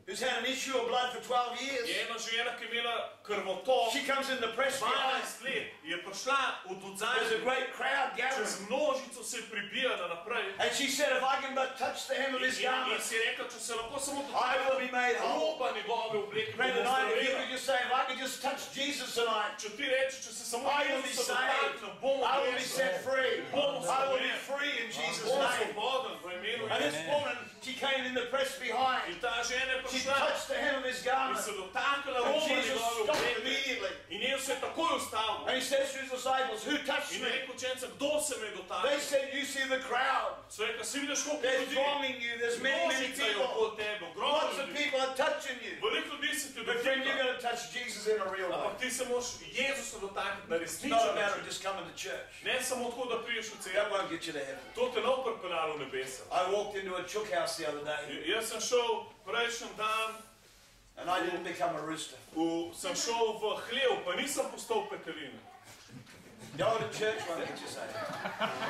who's had an issue of blood for 12 years. je ena žena, ki je imela krvotok She comes in the press behind. 12 let, je prišla od There's a odzadja, great crowd gathering. čez množico se je pribijala naprej. And she said, if I can but touch the hem of his In garment, si rekla, če se lahko samo I will be made whole. roba njegove obleke, Friend, bom tonight, if you ozdravila. could just say, if I could just touch Jesus tonight, Če ti rečeš, če se samo I will be Jezusa saved. dotaknem, bom I will be odrešen. set free. Bom I will be osvobojen. free in Jesus' Bom name. svoboden v imenu And this Jezusa. woman, she came in the press behind. In ta žena je She prišla touched the hem of his in garment. se dotaknila And roba Jesus njegove stopped obleke. immediately. In Jezus se je takoj ustavil. And he says to his disciples, who touched In me? je rekel učencem, kdo se me je They dotaknil? said, you see the crowd. So je rekel, si vidiš, koliko They're ljudi. thronging you. There's many, many Množica je people. okoli tebe, ogromno Lots of ljudi. people are touching you. Veliko ljudi se ti But friend, you're dotika. going to touch Jesus in a real way. Ampak ti se moraš Jezusa dotakniti na It's not resničen a matter of način. just coming to church. Ne samo tako, da priješ v That cerkev. won't get you to heaven. To te ne bo pripeljalo v nebesa. I walked into a chook house the other day, Jaz sem šel prejšnji dan, and I didn't become a rooster. sem šel v hlev, pa nisem postal petelina. Going to church won't get you saved.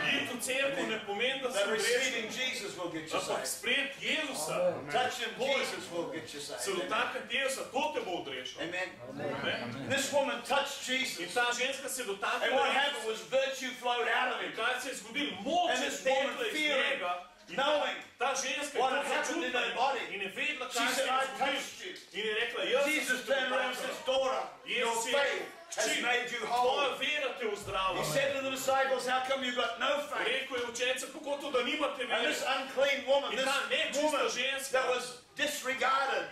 Iti v cerkev ne pomeni, da But sem receiving grešen. Jesus will get you Ampak saved. sprejeti Jezusa, Touching Jesus will get you se saved. Amen. dotakniti Jezusa, to te bo odrešil. Amen. Ne? This woman touched In Jesus, ta ženska se and dotaknila what Jezusa. happened was virtue flowed out of In him. kaj se je zgodilo? Moč And je this woman stekla iz fearing, njega. In knowing ta ženska what je had to happened in začutila her body. in je vedela, She kaj se said, je I zgodilo. touched you. In je rekla, jaz sem Jesus se turned around and dotaknila. says, daughter, your Jezus je faith has Hči, made you tvoja whole. vera te He ozdravila. said to the disciples, how come you got no faith? Rekel je učencem, kako to, da nimate And vere. this unclean woman, In this ta nečista woman ženska, that was disregarded,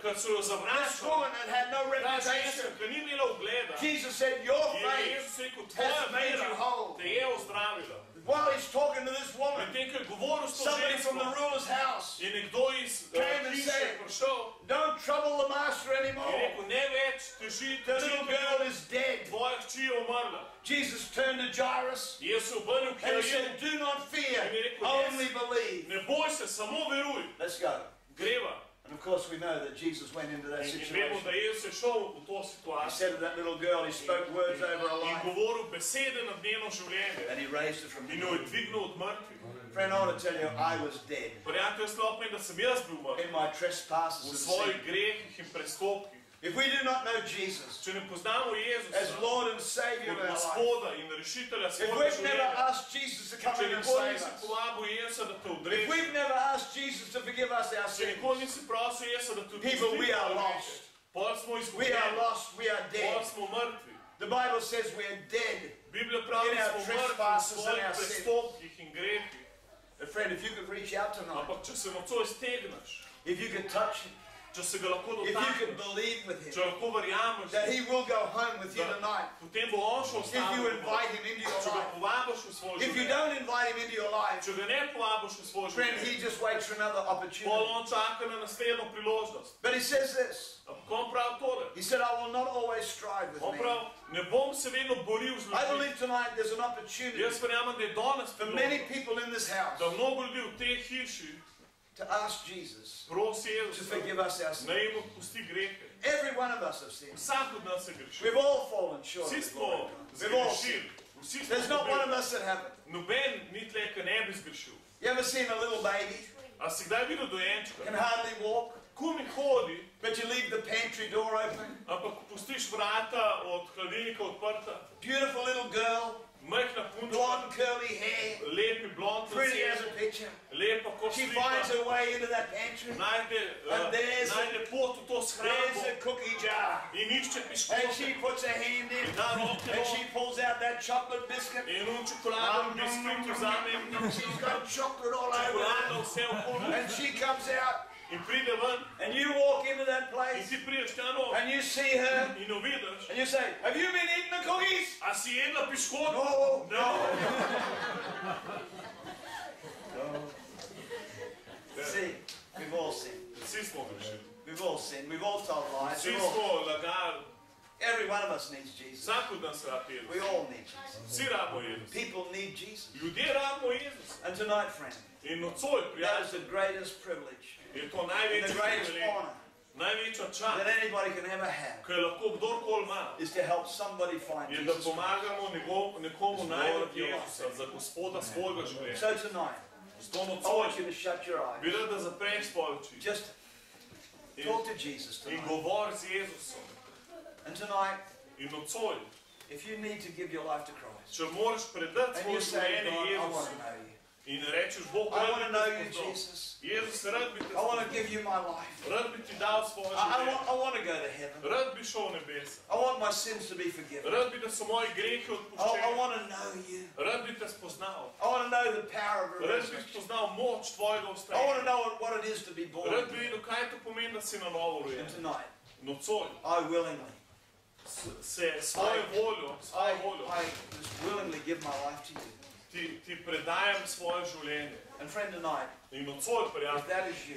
kad so jo this zavračali, woman that had no ta ženska, reputation, ki ni imela ugleda, Jesus said, your je faith Jezus rekel, tvoja has made you vera whole. te je ozdravila. While he's talking to this woman, Medtem, ko je govoril s to somebody from the žensko, ruler's house je nekdo iz Came and hiše said, prišel don't trouble the master in anymore. rekel, ne več teži, The little girl is dead. tvoja hči je umrla. Jesus turned to Jairus Jezus se obrnil k and he Jairju, said, do not fear, In je rekel, only believe. ne boj se, samo veruj, Let's go. greva. And of course we know that Jesus went into that In vemo, situation. da Jezus je šel v to He situacijo said to that little girl, he spoke words over her in life, govoril besede na njeno življenje and he raised her from the in jo je dead. dvignil od mrtvih. Friend, I want to tell you, I was dead Prijatelj, jaz lahko povem, da sem jaz bil mrtev in my v trespasses and svojih sin. grehih in prestopkih. If we do not know Jesus Če ne poznamo as Jezusa Lord and Savior kot of our life, Gospoda in rešitelja if svojega we've never življenja, asked Jesus to come če in and nikoli save nisi us, povabil Jezusa, da te if odreši, we've never asked Jesus to forgive us our če sins, nikoli nisi prosil Jezusa, da te people, we odpusti, are lost. pol smo We are izgubljeni, lost, we are pol dead. smo mrtvi. The Bible says we are dead. Biblija pravi, In da our smo mrtvi v trespasses and svojih our sins. prestopkih in grehih. And friend, if you could reach out tonight, Ampak če se nocoj stegneš, if you could touch him, če se ga lahko if you could dotakneš, believe with če him, lahko verjameš, that he will go home with you Da. tonight. potem bo on šel s If you tabo, invite him into your če ga life. povabiš v svoje If you življenje, don't invite him into your life, če ga ne povabiš v svoje friend, življenje, he just waits for another pol opportunity. on čaka na naslednjo priložnost. But he says this. Ampak on pravi tole. He said, I will not always strive with On men. pravi, ne bom se vedno boril z I ljudmi. believe tonight there's an opportunity Jaz verjamem, da je danes for many priložnost, people in this house da mnogo ljudi v tej hiši to ask Jesus prosi to Jezusa, forgive us our sins. naj jim odpusti grehe. Every one of us have sinned. Vsak od nas je grešil. We've all fallen short Vsi of the glory smo of God. We've all sinned. zgrešili. Vsi smo There's not one of zgubili. us that haven't. Noben ni tle, ki ne bi zgrešil. You ever seen a little baby A si kdaj videl dojenčka? can hardly walk, Kumi hodi, but you leave the pantry door open? ampak pustiš vrata od hladilnika odprta. Beautiful little girl, Majhna punčka, blonde curly hair, lepi blond pretty as lase, a picture. lepa kot She finds slika. her way into that pantry. Najde najde pot v to There's shrambo a cookie jar. in išče And piškote. she puts her hand in In da roke and she not pulls out that chocolate biscuit. in un čokoladov biskvit vzame, She's got chocolate all over čokolada her. vse okoli And she comes out in pride ven and you walk into that in place ti prideš tam not and you see her in jo vidiš. and you say, have you been eating the cookies? A si jedla piškot? No. No. See, we've all sinned. Vsi smo grešili. We've all sinned. We've all told lies. Vsi We've all, smo lagali. every one of us needs Jesus. Vsak od nas rab We Jezus. all need Jesus. Vsi rabimo Jezus. People need Jesus. Ljudje rabimo Jezus. And tonight, friend, In nocoj, that is prijatelj, the greatest privilege je to and the največji greatest privilegij, honor največja that čast, anybody can ever have ki jo lahko kdorkoli ima, is to help somebody find je da Jesus. pomagamo nekomu najti Jezusa za Gospoda svojega življenja. So tonight, Zato I want nocoj you to shut your eyes. bi rad, da zapreš svoje oči Just Talk to Jesus in tonight. govori z Jezusom. And tonight, In nocoj, if you need to give your life to Christ, če moraš predati and svoje you say, življenje God, I want Jezusu to know you. in rečeš, Bog, I want to know rad you, bi te spoznal. Jesus. Jezus, rad bi te I want to spoznal. give you my life. Rad bi ti dal svoje I življenje. want to go to heaven. Rad bi šel v nebesa. I want my sins to be forgiven. Rad bi, da so moji grehi I odpuščeni. want to know you. Rad bi te spoznal. I want to know the power of Rad bi resurrection. spoznal moč tvojega I want to ustajanja. know what it is to be born Rad bi again. videl, kaj to pomeni, da si na novo rojen. And tonight, Nocoj I willingly, se svojo voljo, I just willingly give my life to you. ti predajam svoje življenje. And friend, tonight, In nocoj, if prijatelj, that is you,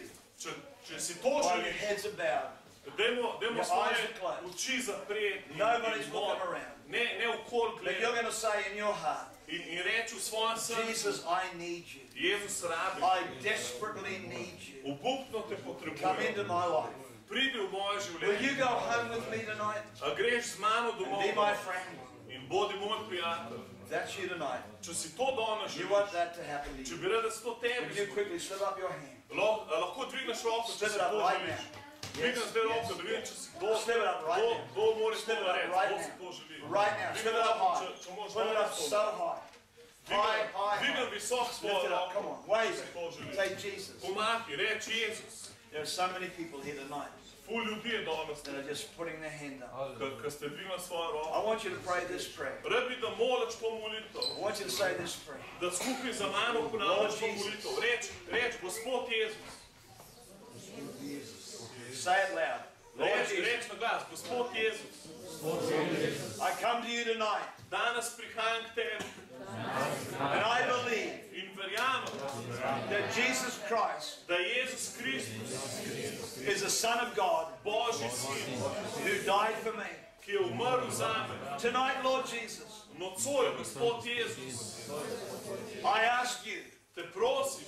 če si to while your želiš, heads are bowed, dajmo your svoje eyes are closed, oči zapreti in nobody's moliti. looking around, Ne okol but you're gledati going to say in your heart, in reči v svojem srcu, Jesus, I need you. Jezus rabi, I desperately need you. obupno te Come potrebujem. into my life. Pridi v moje Will you življenje. go home with me tonight A greš z mano domov and be my friend? in bodi moj prijatelj. If that's you tonight, Če si to danes you want želiš, that to happen to če you. bi rad, da se to tebi Would you zgodi, quickly slip up your hand? lahko dvigneš roko, če Slip si it up to right želiš. now. Dvignem Yes, zdaj yes. roko, da vidim, če si Slip it up right now. kdo mora to Slip it up narediti, right kdo si now. to želi. Right now. Slip Dvignem it up roko, high. če moraš Put it up danes so to. high. High, high, Dvignem high. visok svojo Lift it up. Come roko, on. Wave če si to it. želiš. Say Jesus. Pomahi, reči Jezus. There are so many people here tonight Ful ljudi je danes, that are just putting their hand up. ko ste dvignili svojo I roko. want you to pray this prayer. Rad bi, da moliš to molitev. I want you to say this prayer. Da skupaj za mano ponavljaš to molitev. Reč, Gospod Jezus. Say it loud. Lord Jesus, Reč na glas, Gospod Jezus. I come to you tonight Danes prihajam k tebi and I believe in verjamem, that Jesus Christ da Jezus Kristus, is the Son of God Božji sin, who died for me. ki je umrl zame. Tonight, Lord Jesus, Nocoj, Gospod Jezus, I ask you te prosim,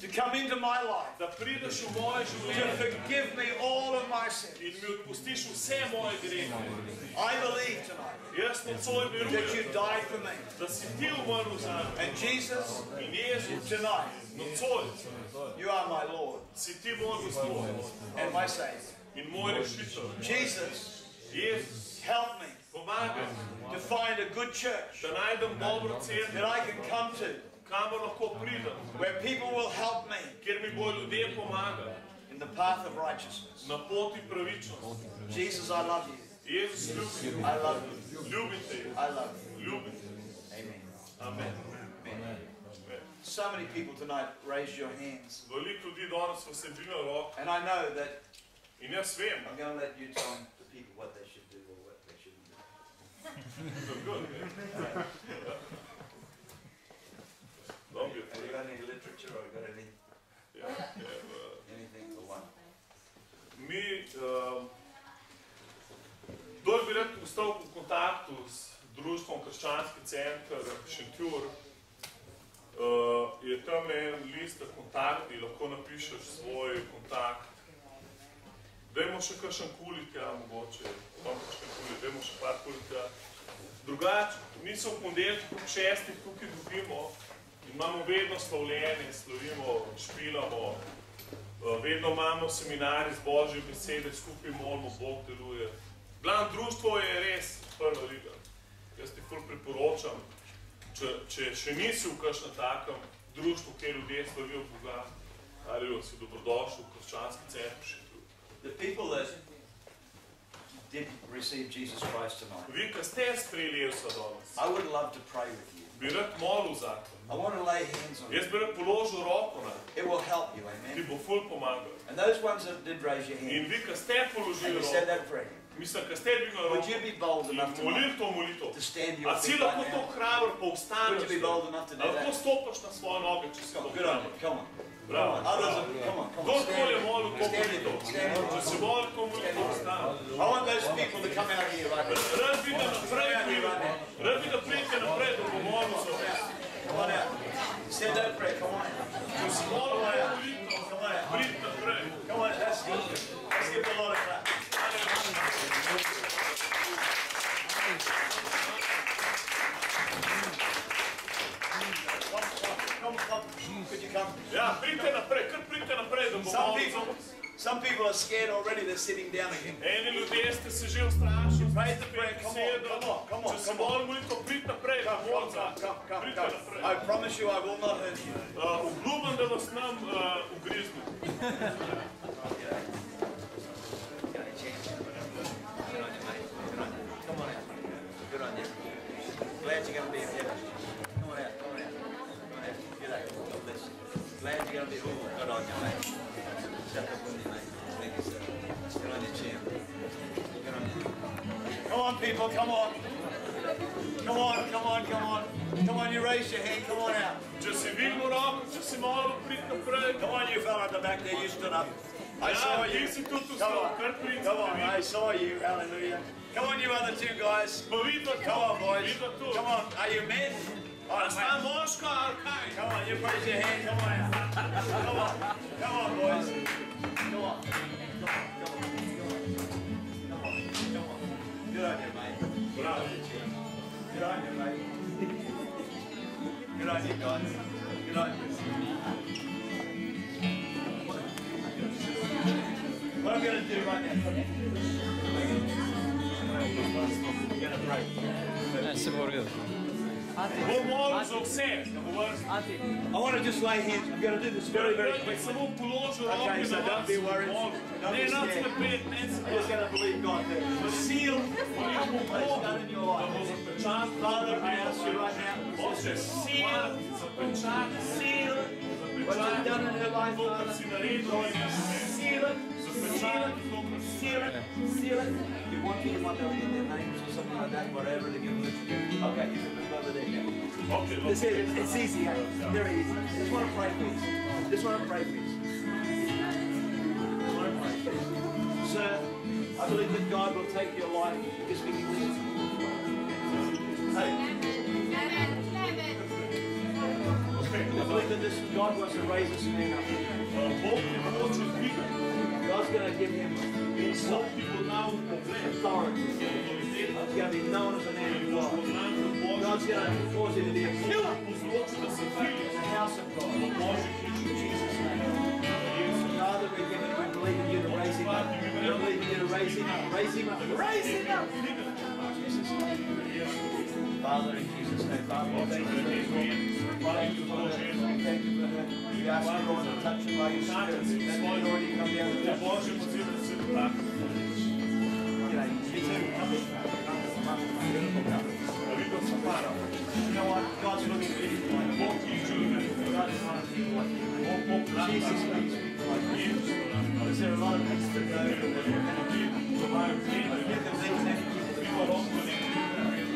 to come into my life, da prideš v moje to življenje forgive me all of my sins. in mi odpustiš vse moje grehe. I believe tonight Jaz nocoj that you verujem, died for me. da si ti umrl zame. And Jesus, In Jezus, tonight, nocoj, you are my Lord si ti moj Gospod and my Savior. in moj rešitelj. Jesus, Jezus, help me pomagaj, to find a good church da najdem dobro that cerkev, I can come to, kamor lahko pridem, where people will help me kjer mi bodo ljudje pomagali in the path of righteousness. na poti pravičnosti. Jesus, I love you. Jezus, ljubim, I love you. ljubim te, I love you. ljubim te. Amen. Amen. Amen. So many people tonight raised your hands. Veliko ljudi danes so se dvignili roke And I know that in jaz vem, I'm going to let you tell the people what they should do or what they shouldn't do. Dobro je. Have you got any literature or got any, Ja, anything for one? mi, kdor bi rad ostal v kontaktu z društvom Krščanski center Sentjurju, je tam en list kontakti, lahko napišeš svoj kontakt. Dajmo še kakšen kulit, ja, mogoče, dajmo še par kulit, ja. Drugače, mi se v ponedeljkih ob 6 tukaj dobimo in imamo vedno slavljenje, slavimo, špilamo, vedno imamo seminarje z Božje besede, skupaj molimo, Bog deluje. Glavno društvo je res prva liga. Jaz ti ful priporočam, če še nisi v kakšnem takem društvu, kjer ljudje slavijo Boga, ali si dobrodošel v Krščanski center Sentjurju. The people that did receive Jesus Christ tonight, Vi, ki ste sprejeli Jezusa danes, I would love to pray with you. bi rad molil za to. I want to lay hands on you. Jaz bi rad položil roko na te. It will help you, Ti amen. bo ful pomagal. And those ones that did raise your In hand, vi, ki ste and položili you said roko, that prayer, mislim, ki ste dvignili would you roko be bold in enough molil tonight to molitev, to stand to a your si feet lahko right to now? hraber, pa Would vstaneš, you be bold enough to do lahko that? stopaš na svoje noge, če si Come to on, good on you. Come on. Bravo. Others, come on, come on. Kdorkoli je Stand, molil to stand molitev, with me. Stand with če me. si molil to molitev, vstani. I want those people to come out here right now. Rad bi, da naprej pridemo, rad bi, da pridete naprej, da bo molil za vas. Come on out. Stand that prayer. Come on. Če si molil to molitev, Come on out. prid naprej. Come on. Let's give the Lord a clap. Come. Could you come? Ja, pridite naprej, kar pridite naprej, da bo Some molil za people, vas. Some people are scared already, they're sitting down again. Eni ljudje ste se že ustrašili, Pray ste the se prayer. Come on. Če se bolj molite, pridite naprej, pridite naprej. I promise you I will not hurt you. Obljubim, da vas nam ugrizne. Come on out. Good on you. Glad you're going to be in heaven. Come on out. G'day. God bless you. Glad you're going to be good on you, mate. Shut up with you, mate. Thank you, sir. Get on your chair. Get on you. Come on, people. Come on. Come on, you raise your hand. Come on out. Če si vidimo roko, če si malo, pridite naprej. Come on, you fella at the back there. You stood up. I saw you. Ti si tudi Come vstal, on. kar pridite. Come on. I saw you. Hallelujah. Come on, you other two guys. Pa vidite Come on, boys. vidite tu. Come on. Are you men? A sta moška ali kaj? Come on, you raise your hand. Come on out. Come on, boys. Come on. Good on you, mate. Bravo. Good on you, mate. Good on you, guys. Good on you. What I'm going to do right now. I'm going to pray. Bo molil za vse, da bo vrst. I want to just lay hands. I'm going to do this very, very quickly. Samo položil Okay, roke so na don't vas. be worried. Don't Ne, be not scared. skrbeti, ne se I'm just going to believe God to seal what He's done in your da bo life. zapečat. Father, I ask you right now, Oče, seal, zapečat, seal what you've done in her life, to, kar Father. si naredil in nas vse. Seal it. Zapečat, to, kar si Seal it. Seal it. You want anyone to get their names or something like that, whatever, to give it. Okay, you can move over there now. Okay, It's easy. It's easy. Eh? Very easy. Just want to pray for you. Just want to pray for you. Just want to pray for you. Sir, I believe that God will take your life. Just speaking to you. Hey, I believe that this God wants to raise this man up. Bog ti hoče dvigati. God's going to give him Bog insight, ti bo dal pogled, authority. avtoriteta. He's going to be known as a man In of boš God. poznan kot Božji. God's going to cause you to be a killer Povzroči, da se in vidi the house of God. v Božji hiši. In Jesus' name. Father, we believe in you to raise him up. We believe in you to raise him up. Raise him up. Raise him up. Jesus' name. Father, in Jesus' name. Father, we thank you for this woman. Thank you for her. Thank you for her. We ask you, Lord, to touch her by your spirit. Let the authority come down to Da her. Božji poziv, da se dotakne. G'day. You too. Come this way. Beautiful couple. Videl sem para. You know what? God's looking for you. Bog išče ljudi. God's trying to people like you. Bog Jesus plaka. needs people like you. Jezus to nam. Is there a lot of people that know that we're going to Imajo vredno. give them these next Vidimo roko nekaj.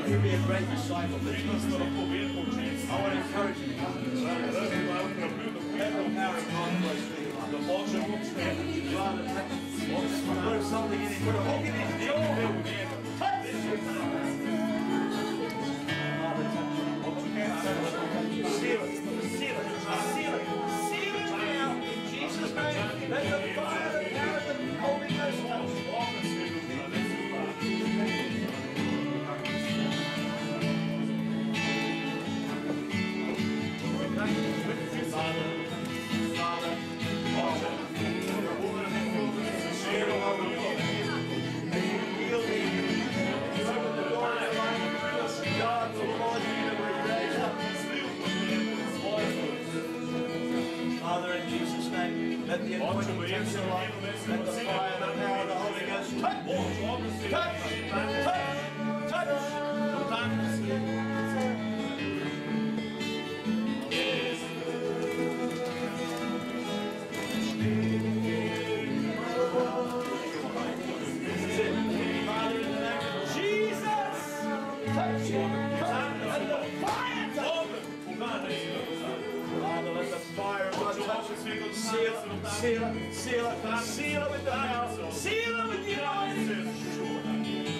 You'll be a great disciple. But Vidno ste lahko veliko učenci. I want to encourage you to come to this. Rad bi vam opravil, da Let the pridete power of God flow through your life. da Božja moč teče. Father, put something in it. Put a hook in it. Nekaj v njega. Touch it. Father, touch it. Seal it. Seal it. Seal it. Seal it now. In Jesus' name. Let the fire, the power of the Holy Ghost touch it. Father, in Jesus' name, let the anointing touch your life. Let the fire, the power of the Holy Ghost touch, Father, in the name of Jesus, touch him. Let the fire touch him. Father, let the fire of God touch him. Seal it, seal it, seal it, seal it with the power, seal it with the anointing.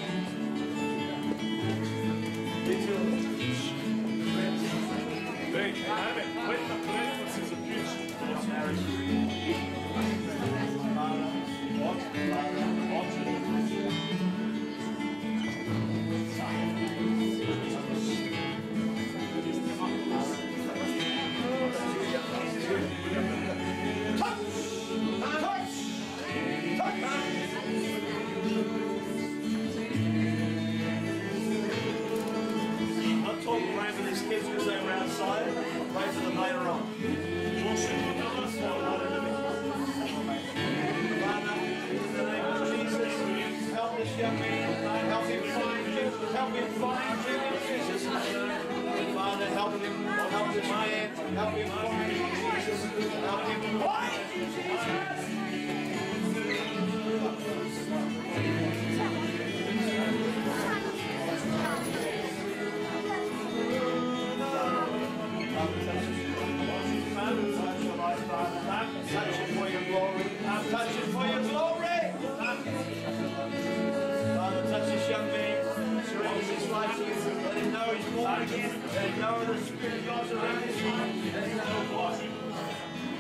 God again. Let him know the Spirit of God's around his life. Let him know.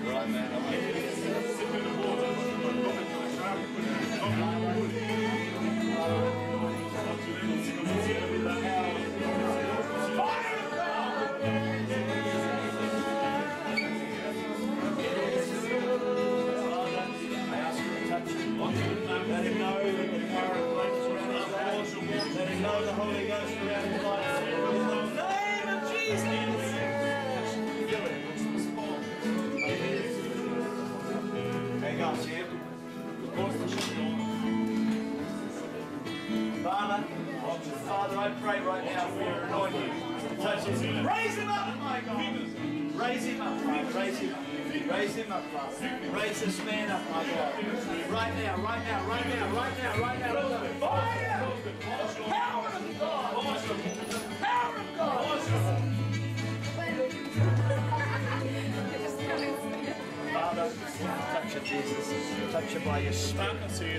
Right, man. I'm let him know that the power of life around his life. Let him know the Holy Ghost around his life. In the name of Jesus. Hang on, Sam. Father, I pray right now for your anointing. Touch him. Raise him up, my God. Raise him up, Father. Raise him up. Raise him up, Father. Raise this man up, my God. Right now, right now, right now, right now, right now. Fire! Power of God! Power of God! Father, touch it, Jesus. Touch it by your Spirit.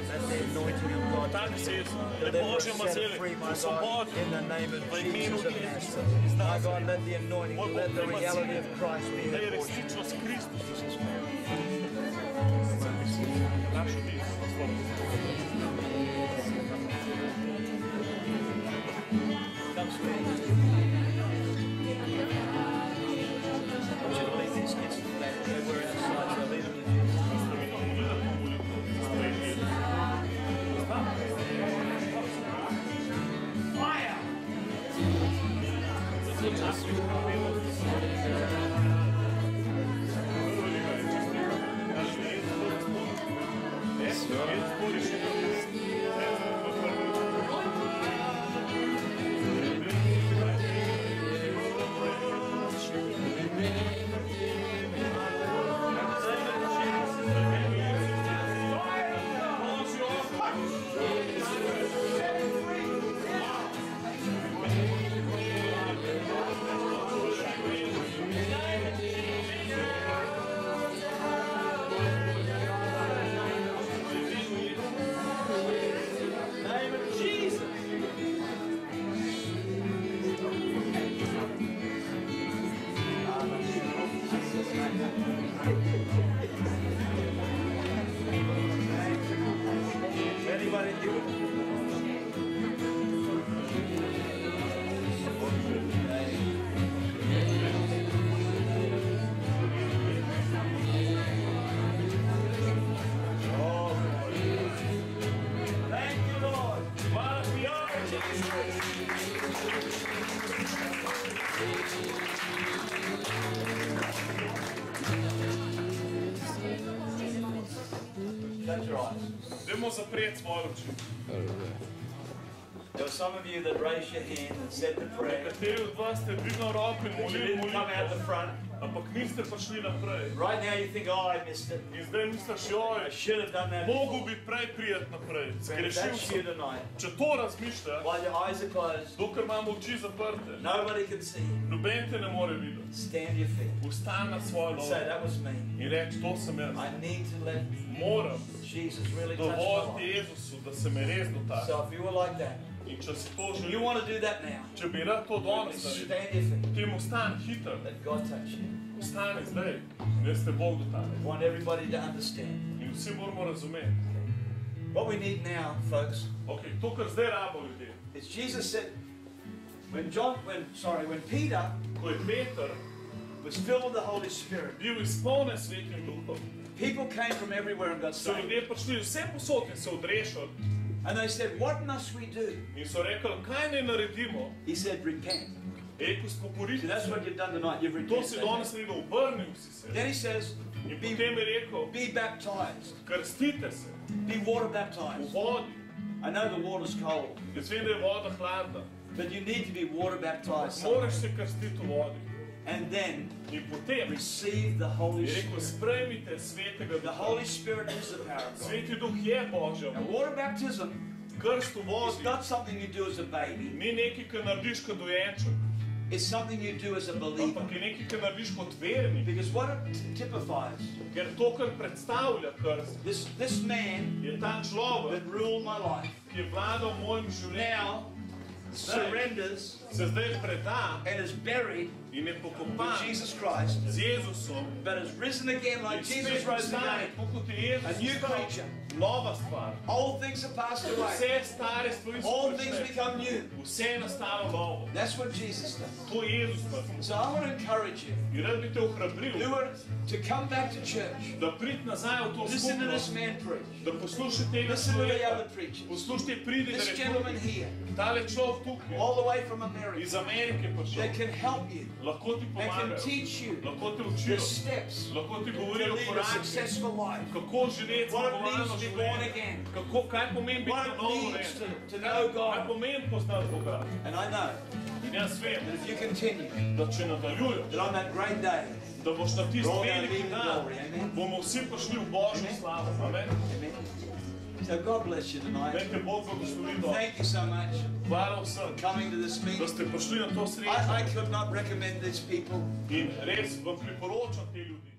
Let the anointing of God deliver, set free, my God, in the name of Jesus of Nazareth. My God, let the anointing, let the reality of Christ be in your Jesus' name. Come sweet. I want you to leave these kids to play. They're wearing a side, so leave them to Jesus. Fire! Anybody do it? Oh, thank you, Lord. What we are, shut your eyes. Dajmo zapreti svoje oči. There were some of you that raised your hand and said the prayer. Nekateri od vas ste dvignili roke in You molili didn't come out the molitvo, front. ampak niste prišli naprej. Right now you think, oh, I missed it. In zdaj misliš, I joj, should have done that. mogu bi prej prijeti naprej. Friend, if Zgrešil that's you sem. tonight, Če to razmišljaš, while your eyes are closed, dokler imamo oči zaprte, nobody can see you. noben te ne more videti. Stand your feet. Vstan na svojo Say, nogo that was me. in reči, to sem jaz. I need to let Moram Jesus really touch my dovoliti life. Jezusu, da se me res dotakne. So if you were like that, In če si to you želiš, want to do that now, če bi rad to danes naredil, stand your feet. potem vstan hitro, Let God touch you. vstani zdaj, jaz te Bog I dotakne. want everybody to understand. In vsi moramo razumeti. What we need now, folks, Ok, to, kar zdaj rabo ljudje, is Jesus said, when Peter ko je Peter was filled with the Holy Spirit, bil izpolnjen svetim duhom, people came from everywhere and got so saved. ljudje prišli vse posod in se odrešili And they said, what must we do? in so rekli, kaj naj naredimo? He said, repent. Rekel, spokoriti See, that's se. what you've done tonight. You've To si repented. danes naredil, obrnil si se. Then he says, In potem je rekel, be baptized. krstite se Be water v baptized. vodi. I know the water's cold, Jaz vem, da je voda hladna. but you need to be water baptized. Moraš se krstiti v vodi. And then In potem receive the Holy je rekel, Spirit. sprejmite svetega The duha. Holy Spirit is the power of God. Sveti duh je Božja. Now, water baptism Krst v is vodi not something you do as a baby. ni nekaj, kar narediš kot dojenček. It's something you do as a believer. ampak je nekaj, kar narediš kot vernik. Because what it typifies, Ker to, kar predstavlja krst, this man je ta človek, that ruled my life ki je vladal mojim življenjem, now surrenders se zdaj preda and is buried in je with pokopan Jesus Christ, z Jezusom. but is risen again like Jesus rose again. A new creature. Nova stvar. Old things are passed away. Vse stare stvari so All things prišle. become new. Vse je nastalo novo. That's what Jesus does. To Jezus naredil. So I want to encourage you In rad bi te ohrabril, who are to come back to church. da prid nazaj v to Listen to this skupnost, man preach. da poslušaj tega Listen to the človeka, other preachers. poslušaj pridiga This gentleman here, tale človek tukaj, all the way from America, iz Amerike prišel, that can help you lahko ti and can pomagajo, teach you lahko te the učijo, steps lahko ti to govorijo o lead a korakih, successful life. kako živeti What it zmagovalno means to be born življenje, again. kaj pomeni biti What it novo means rojen, to know kaj God. pomeni poznati Boga. And I know In jaz vem, that if you continue, da če nadaljuješ, that on that great day, da boš na tisti We're all gonna veliki leave in dan, glory, amen. bomo vsi prišli v Božjo Amen. slavo. Amen. amen. So God bless you tonight. Naj te Bog blagoslovi dobro. Thank you so much Hvala vsem, for coming to this da meeting. ste prišli na to I srečanje could not recommend these people in res vam priporočam te ljudi.